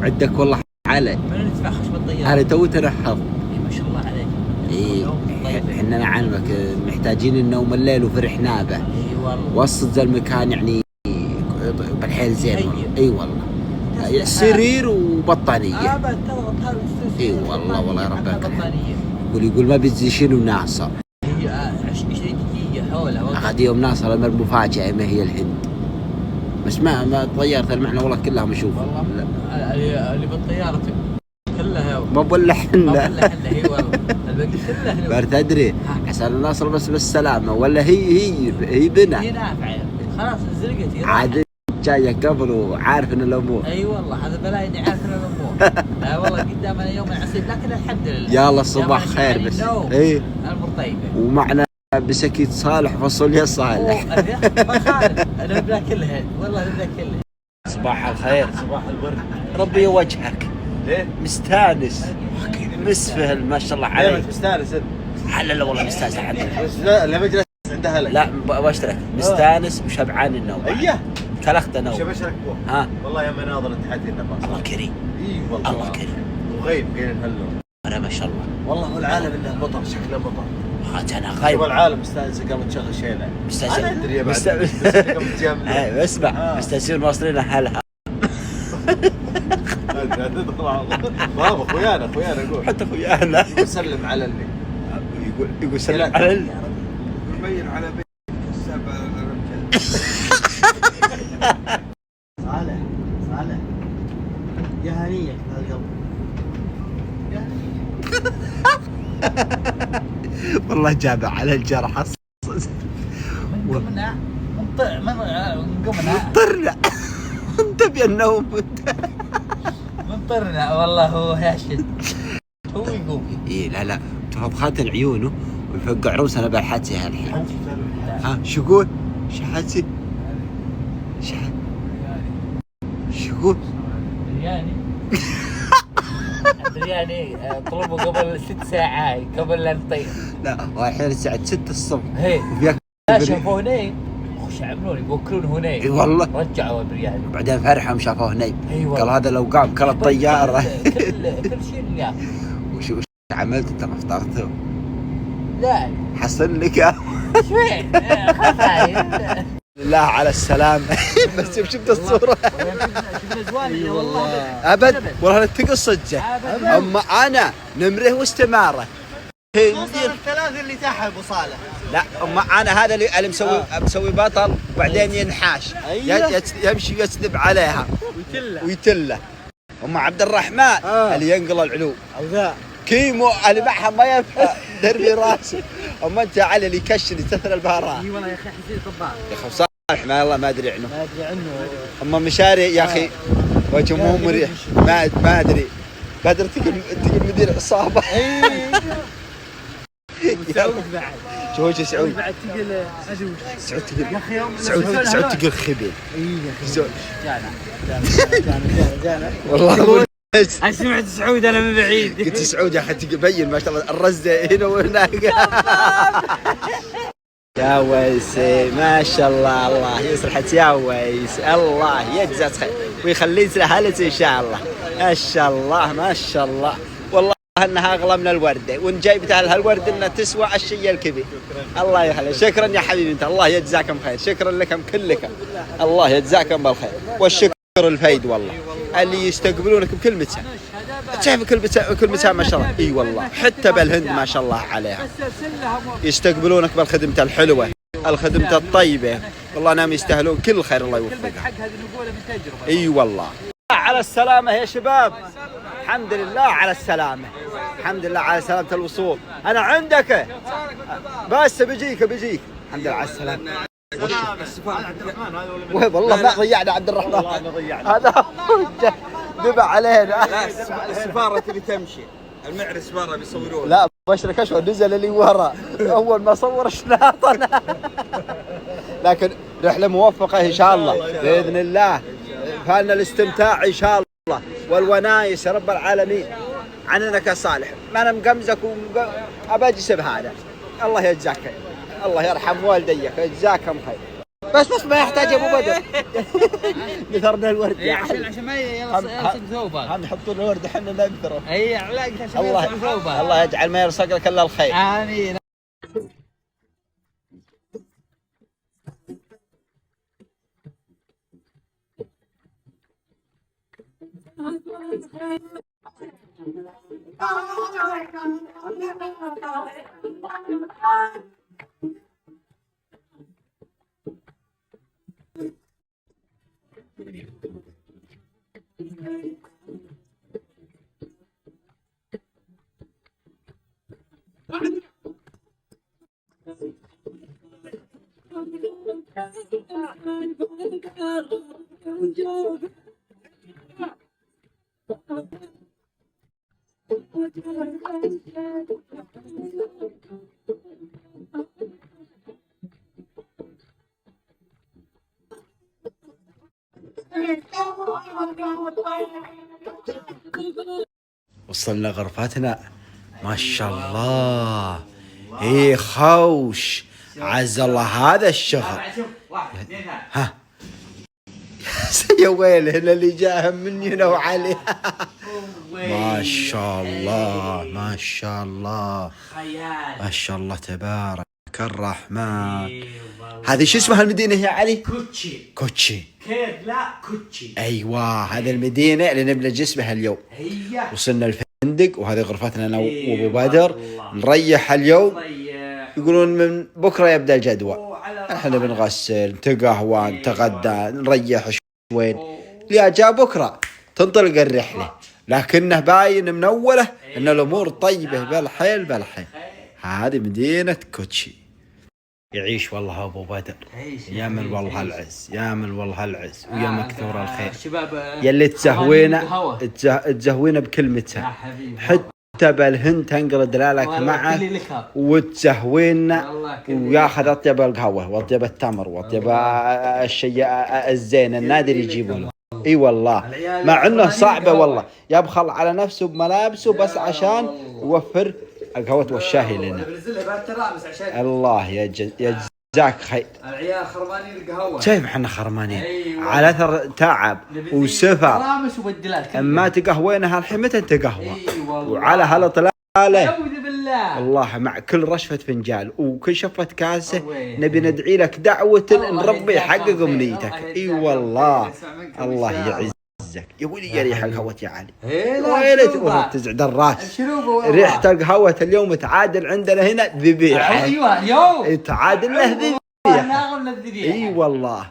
عندك والله حالة. من ندفع خشب الطيار. انا تو ترحب. ما شاء الله عليك. احنا نعلمك محتاجين النوم الليل وفرحنا به. اي والله. وسط ذا المكان يعني بالحيل زين. اي والله. سرير وبطانية. تضغط هذا اي والله يا ربك. يقول ما بيزي شنو ناصر. هي 20 دقيقة حولها. غاد يوم ناصر لما المفاجأة ما هي الهند. بس ما طيارة المحنة والله كلها مشوفة. والله اللي بالطيارة كلها ما بولا حنا. هي والله الباقي كلها. بار تدري عسى ناصر بس بالسلامة ولا هي بنا. هي نافعة خلاص زرقت. عاد جاية قبل وعارف ان الامور. اي والله هذا بلايني عارف ان الامور. لا والله قدامنا يوم العصيب لكن الحمد لله. يلا الصباح خير بس. اي الامور طيبة. ومعنا بسكيت صالح فاصوليا صالح. ما خالف انا نبدا كلها والله نبدا كلها. صباح الخير. صباح الورد. ربي وجهك. ليه؟ مستانس. مسفل ما شاء الله عليك. ليه مستانس انت؟ لا والله مستانس الحمد لا لما اجلس عندها لك. لا بشترك مستانس وشبعان النوم. ايوه كلخت نوم. شو بشرك بوه؟ ها والله يا مناظر انت حاتي النفس. الله كريم. اي والله الله كريم. وغيب قايلين هلو. انا ما شاء الله. والله هو العالم انه مطر شكله مطر. انا غايب. شوف العالم مستانسه قامت تشغل شيله. مستانسين. انا ادري يا بعد. اسمع مستانسين واصلين حالها. تدخل بابا اخويانا اقول حتى اخويانا يقول سلم على اللي يقول سلم على اللي مبين على بيت السبع الرجال. صالح يا هنيك هالقلب يا هنيك. والله جاب على الجرح من قمنا طرنا انتبه النوم من طرنا والله هو ياشد هو يقوم. ايه لا ترى بخاتن عيونه ويفقع روسنا بالحادثه هالحين. ها شو يقول؟ شحاتي شو يقول؟ برياني طلبوا قبل 6 ساعات قبل لا نطير. لا والحين الساعه 6 الصبح هي وفيك شافوه هناك خش عملوني يوكلون هناك. اي والله رجعوا البرياني بعدين فرحهم شافوه هناك. أيوة. قال هذا لو قام كل الطياره. كل شيء اللي وش عملت انت؟ ما فطرته؟ لا حصل لك شوي خفايف. لا على السلامة. بس شفت الصورة شفنا زوانية والله أبد والله نتقل صجة. أما أنا نمره واستمارة. الثلاث اللي تحت ابو صالح. لا أما أنا هذا اللي مسوي بطل وبعدين ينحاش. يمشي يسلب عليها ويتله. أما عبد الرحمن اللي ينقل العلوم. او ذا كيمو اللي معها ما ينفع دربي راسه. أما أنت علي اللي يكشل يستثنى البهارات. اي والله يا اخي حسين طباخ يا أخي صالح ما الله ما أدري عنه. أما مشاري يا أخي وجهه مو مريح. ما أدري بدر تقل مدير عصابة. سعود بعد شو وجه سعود؟ بعد تقل عدوش. سعود تقل يا اخي يوم سعود تقل خبيل. اي يا اخي جانا والله سمعت سعود انا من بعيد. قلت سعود يا اخي تبين ما شاء الله الرزه هنا وهناك. يا ويس ما شاء الله الله يصلحك يا ويس الله يجزاك خير ويخليك سهلة ان شاء الله. ما شاء الله ما شاء الله والله انها اغلى من الورده وان جايبتها لها الورده انها تسوى الشيء الكبير. الله يخليك شكرا يا حبيبي انت الله يجزاكم خير. شكرا لكم كلكم الله يجزاكم بالخير والشكر الفيد والله اللي يستقبلونك بكل مكان. شايف كل مكان ما شاء الله. اي والله حتى بالهند ما شاء الله عليها يستقبلونك بالخدمه الحلوه الخدمه الطيبه. والله نام يستاهلون كل الخير الله يوفقهم. اي والله. على السلامه يا شباب. الحمد لله على السلامه. الحمد لله على سلامه الوصول. انا عندك بس بيجيك الحمد لله على السلامه. والله ما ضيعنا عبد الرحمن. هذا دبع علينا. لا السفارة تبي تمشي المعر السفارة بيصورون. لا بشرك اشوى نزل اللي ورا اول ما صور شناطنا. لكن رحلة موفقة ان شاء الله باذن الله. فالنا الاستمتاع ان شاء الله والونايس يا رب العالمين. عنك يا صالح ما انا مقمزك ابى اجسب هذا. الله يجزاك خير الله يرحم والديك يجزاكم خير. بس ما يحتاج ابو بدر. نثرنا الورد يا عشان ما يلصق ثوبك. هم يحطون الورد احنا ننثره. اي علاج عشان ما يلصق ثوبك. الله يجعل ما يرزق لك الا الخير. امين. وصلنا غرفتنا ما شاء الله. ايه خوش عز الله هذا الشغل. ها يا ويل هنا اللي جاهم مني انا وعلي. ما شاء الله ما شاء الله ما شاء الله تبارك يسامحك الرحمن. هذه شو اسمها المدينة يا علي؟ كوتشي. كير لا كوتشي. ايوه هذه المدينة اللي نبلج اسمها اليوم. هي وصلنا الفندق وهذه غرفتنا انا وابو بدر. نريح اليوم. يقولون من بكره يبدا الجدول. احنا بنغسل نتقهوى نتغدى نريح شوين. اللي جاء بكره تنطلق الرحله. لكنه باين من اوله ان الامور طيبه بالحيل. هذه مدينه كوتشي. يعيش والله ابو بدر. يامل والله العز يامل والله العز ويا مكثور الخير. شباب يلي تزهوينا بكلمتها. حتى بالهند تنقل دلالك معه وتزهوينا وياخذ اطيب القهوه واطيب التمر واطيب الشيء الزين النادر يجيبونه. اي والله مع انه صعبه والله يبخل على نفسه بملابسه بس عشان يوفر القهوة والشاهي لنا. الله يجزاك خير. العيال خربانين القهوة. شايف احنا خرمانين على اثر تعب وسفر. اما تقهوينا هالحين متى تقهوى وعلى هالطلاله. والله مع كل رشفة فنجال وكل شفة كاسة نبي ندعي لك دعوة ان ربي يحقق امنيتك. اي والله الله يعزك. يا ولي يا ريح القهوة يا علي. ويلي تزعد الراس. ريحة القهوة اليوم تعادل عندنا هنا ذبيحة. ايوه اليوم تعادل له ذبيحة. اي والله.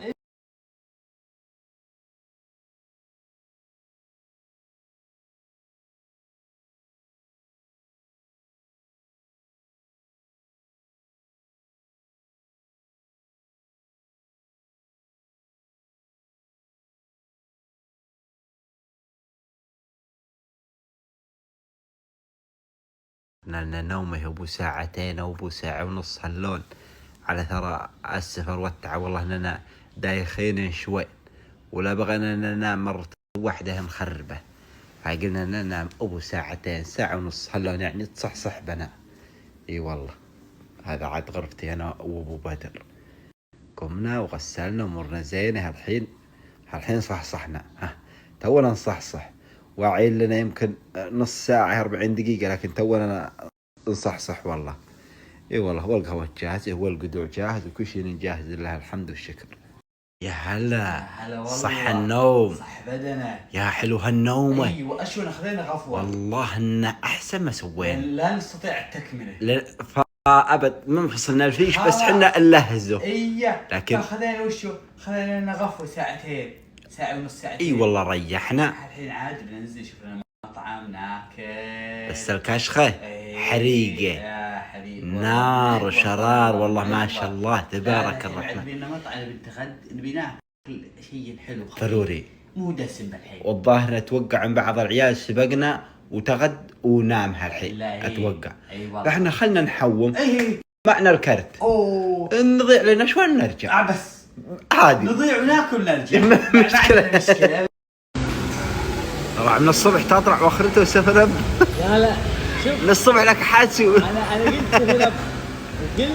لأن نومه أبو ساعتين أو أبو ساعة ونص هاللون على ثرى السفر والتعب. والله إننا دايخين شوي ولا بغينا ننام مرة واحدة مخربة. فقلنا ننام أبو ساعتين ساعة ونص هاللون يعني تصحصح بنا. إي والله هذا عاد غرفتي أنا وأبو بدر. قمنا وغسلنا ومرنا زينة. هالحين صحصحنا. تونا نصحصح. واعين لنا يمكن نص ساعة 40 دقيقة لكن تونا نصحصح والله. اي والله والقهوة جاهزة والقدوع جاهز وكل شيء جاهز لله الحمد والشكر. يا هلا صح النوم صح بدنا يا حلو هالنومة. ايوه اشون اخذنا غفوة والله ان احسن ما سوينا. لا نستطيع التكملة ابد ما فصلنا الفيش بس حنا نلهزه. لكن خذينا خذينا لنا غفوة ساعتين ساعة ونص ساعتين. اي والله ريحنا. الحين عاد بننزل نشوف لنا مطعم ناكل. بس الكشخة حريقة يا حبيبي نار وشرار والله ما شاء الله تبارك الرحمن. نبينا مطعم بنتغد نبي ناكل شيء حلو ضروري مو دسم بالحين. والظاهر اتوقع عن بعض العيال سبقنا وتغد ونام هالحين اتوقع. فاحنا خلنا نحوم معنا الكرت. نضيع لنا شوي نرجع بس عادي نضيع وناكل نرجع. مشكلة. طبعا من الصبح تطلع واخرته سفر اب. لا شوف من الصبح لك حاسو. انا قلت سفر اب وقلت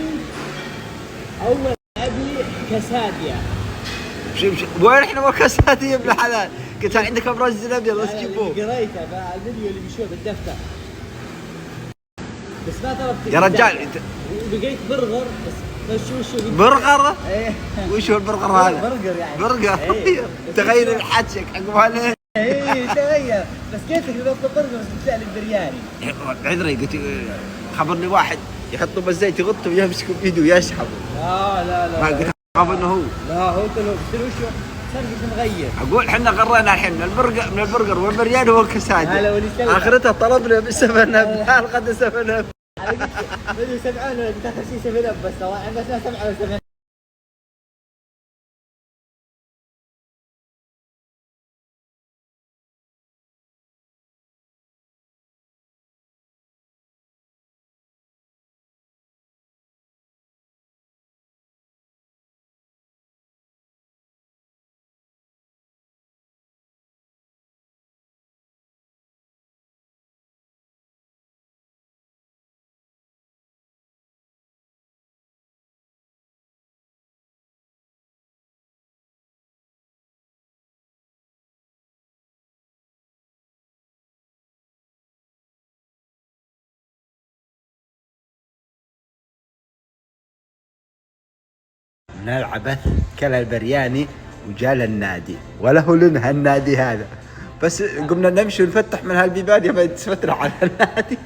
اول ابي كاساديا. شوف وين احنا ما كاساديا ابن الحلال. قلت عندك ابراج الابيض بس جيبوه. قريته بالفيديو اللي بيشوفه بالدفتر بس ما طلبت يا رجال. بقيت برغر بس شو برغر؟ وش هو البرغر هذا؟ برجر يعني برجر. تغير الحشك عقب تغير بس كيف تطلب برجر بس بتسأل البرياني. عذري قلت خبرني واحد يحطه بالزيت يغطه ويمسكه بيده ويسحبه. لا ما قلت خاف انه هو. لا هو وشو صار نغير. اقول احنا غرينا الحين من البرجر والبرياني والكسادي. اخرتها طلبنا بالسفن الغدا سفن. انا قلت بدو سمعونا بتاخذ شيء سفن بس طبعا بس ما سمعوا سفن من العبث كل البرياني وجال النادي ولا هو لنا النادي هذا، بس قمنا نمشي ونفتح من هالبيبان يا بنت فترة على النادي.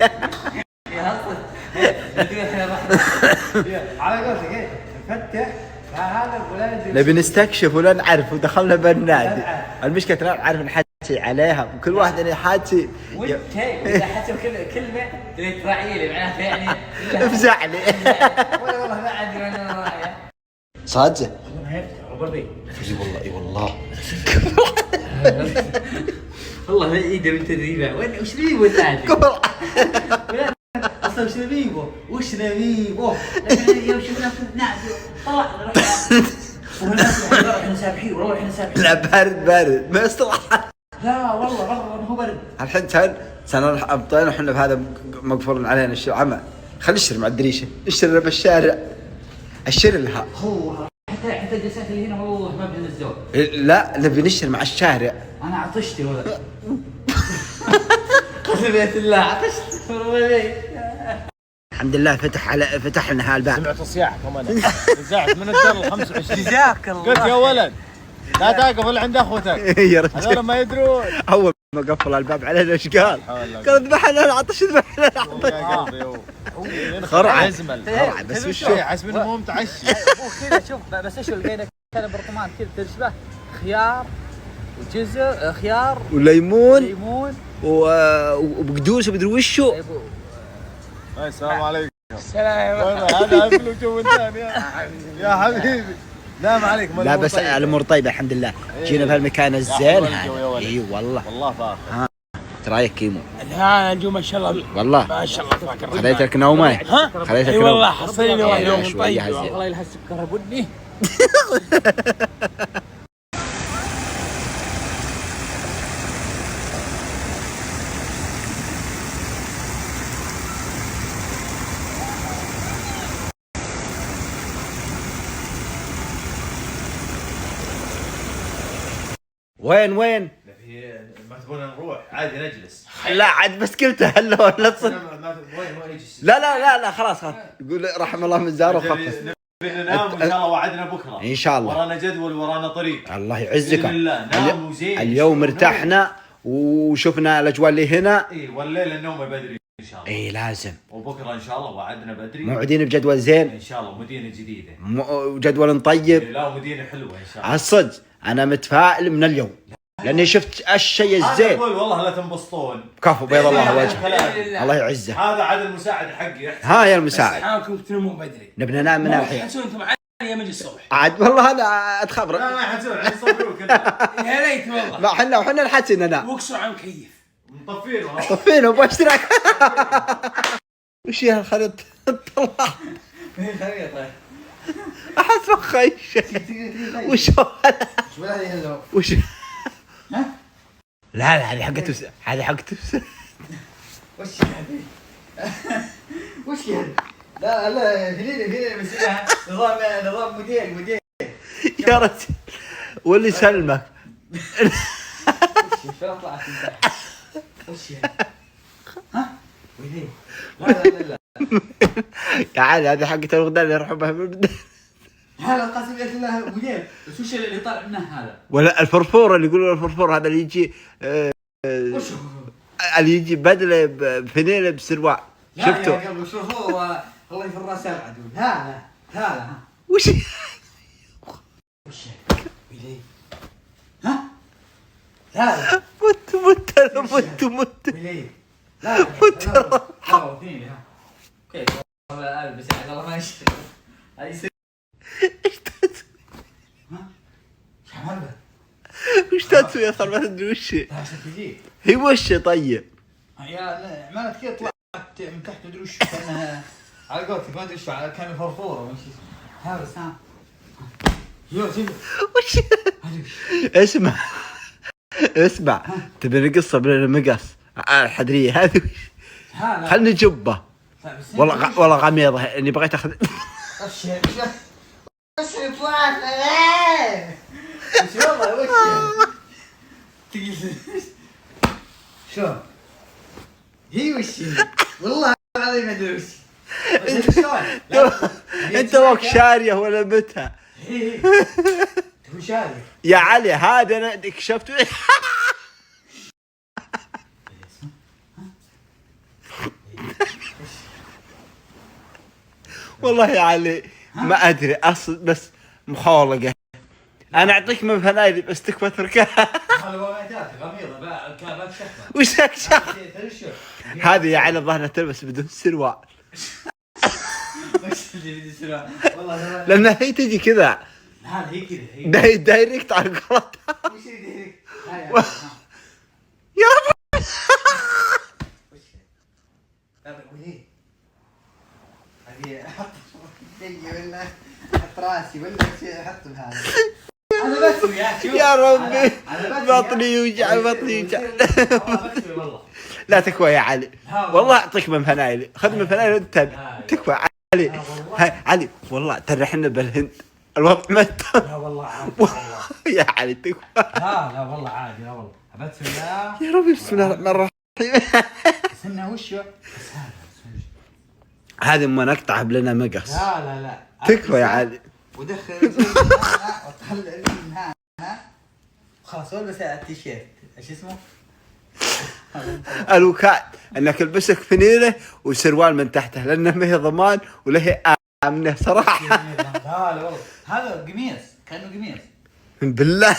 على قولتك ايه نفتح هذا ولا نبي نستكشف ولا نعرف ودخلنا بالنادي. المشكلة لا نعرف نحكي عليها وكل واحد يعني حاكي وانت اذا حسب كلمه تريد تراعي لي معناته يعني افزع لي. والله ما ادري انا رايه صادق عبرني اي والله اي والله والله ما ايده من تدريبه. وش نبيبه النادي؟ اصلا وش نبيبه؟ وش نبيبه؟ يوم شفنا في النادي طلعنا رحنا احنا سابحين والله احنا سابحين. لا بارد ما يصلح. لا والله ما هو برد. الحين سنة ابطين وحنا بهذا مقفول علينا العمل. خلينا نشتري مع الدريشه، نشتري بالشارع، اشتري لها. هو حتى الجلسات اللي هنا والله ما بنزلوا. لا نبي نشتري مع الشارع. انا عطشتي ولا قسم بالله عطشت والله. الحمد لله فتح لنا هالباب. سمعت الصياح كمان رجعت من الدار ال 25. جزاك الله. قلت يا ولد لا تقف الا عند اخوتك. يا رجال هذول ما يدرون. اول ما قفل الباب علينا ايش قال؟ قال ذبحنا العطش ذبحنا العطش. يا قلبي هو خرع يزمل بس وش حسب انه مو متعشي. وكذا شوف بس ايش لقينا كان برطمان كذا تشبه خيار وجزر خيار وليمون وبقدونس ومدري وشو. السلام عليكم. السلام. هذا اكل جو ثاني يا حبيبي. لا ما عليك. لا بس الامور طيبه الحمد لله. جينا بهالمكان الزين هذا. اي والله والله فاخر. ترايك كيمو. لا الجو ما شاء الله والله ما شاء الله تبارك الله. خليت لك نومه. خليت لك اي والله حصلني واحد يوم طيب. والله يلها السكر بني. وين ما تبغون نروح عادي نجلس. لا عاد بس قلتها هلا لا تصير. وين نجلس. لا خلاص يقول رحم الله من زار وخفف. ننام ان شاء الله وعدنا بكره ان شاء الله. ورانا جدول ورانا طريق. الله يعزك. باذن الله ناموا زين. اليوم ارتحنا وشفنا الاجواء اللي هنا. اي والليله النوم بدري ان شاء الله. اي لازم. وبكره ان شاء الله وعدنا بدري. موعدين بجدول زين ان شاء الله مدينه جديده. وجدول طيب. لا مدينه حلوه ان شاء الله. الصدق انا متفائل من اليوم لاني شفت الشيء الزين. اقول والله لا تنبسطون. كفو بيض الله وجهه. الله يعزه. هذا عاد المساعد حقي. ها يا المساعد. حالكم تنامون بدري. نبي ننام من الحين. تحسون انتم معايا من الصبح. عاد والله انا اتخبر. لا ما يحسون عاد يصبرون كلها. يا ليت والله. ما احنا نحسي ننام. وكسوا على المكيف. مطفينه. طفينا وباشتراك. وش يا الخريط طلع. احس بخيش. وش وش لا هذه حقته هذه حقته. وش هذه؟ وش هذا؟ لا فيني مسويها نظام موديل. يا رجل واللي سلمك. وش طلعت انت؟ وش ها؟ وين؟ لا يا عادي هذه حقته الغداء اللي يروحوا بها بالبداية. هذا قسم بالله موديل. بس وش اللي طالع منه هذا؟ ولا الفرفور اللي يقولوا الفرفور هذا اللي يجي وش اللي يجي بدله بفنيله بسروال. شفته؟ لا يا قبل شوفوا الله في الراس ابعد. لا وش ها؟ لا مت لا فيني ها كيف والله البس والله ما يشتغل هذه ها وش تسوي يا صاحبي؟ ما ادري وش هي وش طيب يا عملت كذا طلعت من تحت مدري وش كانها على قولتك ما ادري وش كان فرفوره ولا شيء هذا سام وش اسمع تبي نقصه بالمقص الحدريه هذه خلني نجبه والله غميضه اني بغيت اخذ. وش طلعت وش والله وش شو هي وش والله العظيم ما ادري وش انت وك شاريه ولا متها وش هذا؟ يا علي هذا انا كشفت. والله يا علي ما ادري اصل بس مخالقه. انا اعطيك من فنايدي بس تكفى تركها. غميضه كانت شخصه. وشك شخ هذه يا علي الظاهر تلبس بدون سروال. والله لان هي تجي كذا. هذه هي كذا. دايركت على قولتها. وش دايركت؟ يا رب. لا وليه؟ ابي احط شيء ولا احط راسي ولا شيء احط بهذا. انا بسوي يا ربي بطني يوجع بطني يوجع. والله لا تكوى يا علي والله اعطيك من فنايلي. خذ من فنايلي انت تكوى علي. هاي علي والله ترى احنا بالهند الوضع ما لا والله عادي يا علي تكوى. لا والله عادي. لا والله بسوي لا يا ربي بسم الله الرحمن الرحيم. بس انه وش بس هذه اما نقطع لنا مقص. لا تكفى يا علي. ودخل وطلع من هنا خلاص والبس التيشيرت ايش اسمه؟ الوكاء انك البسك فنيله وسروال من تحته لانه ما هي ضمان ولا هي امنه صراحه. لا والله هذا قميص كانه قميص بالله.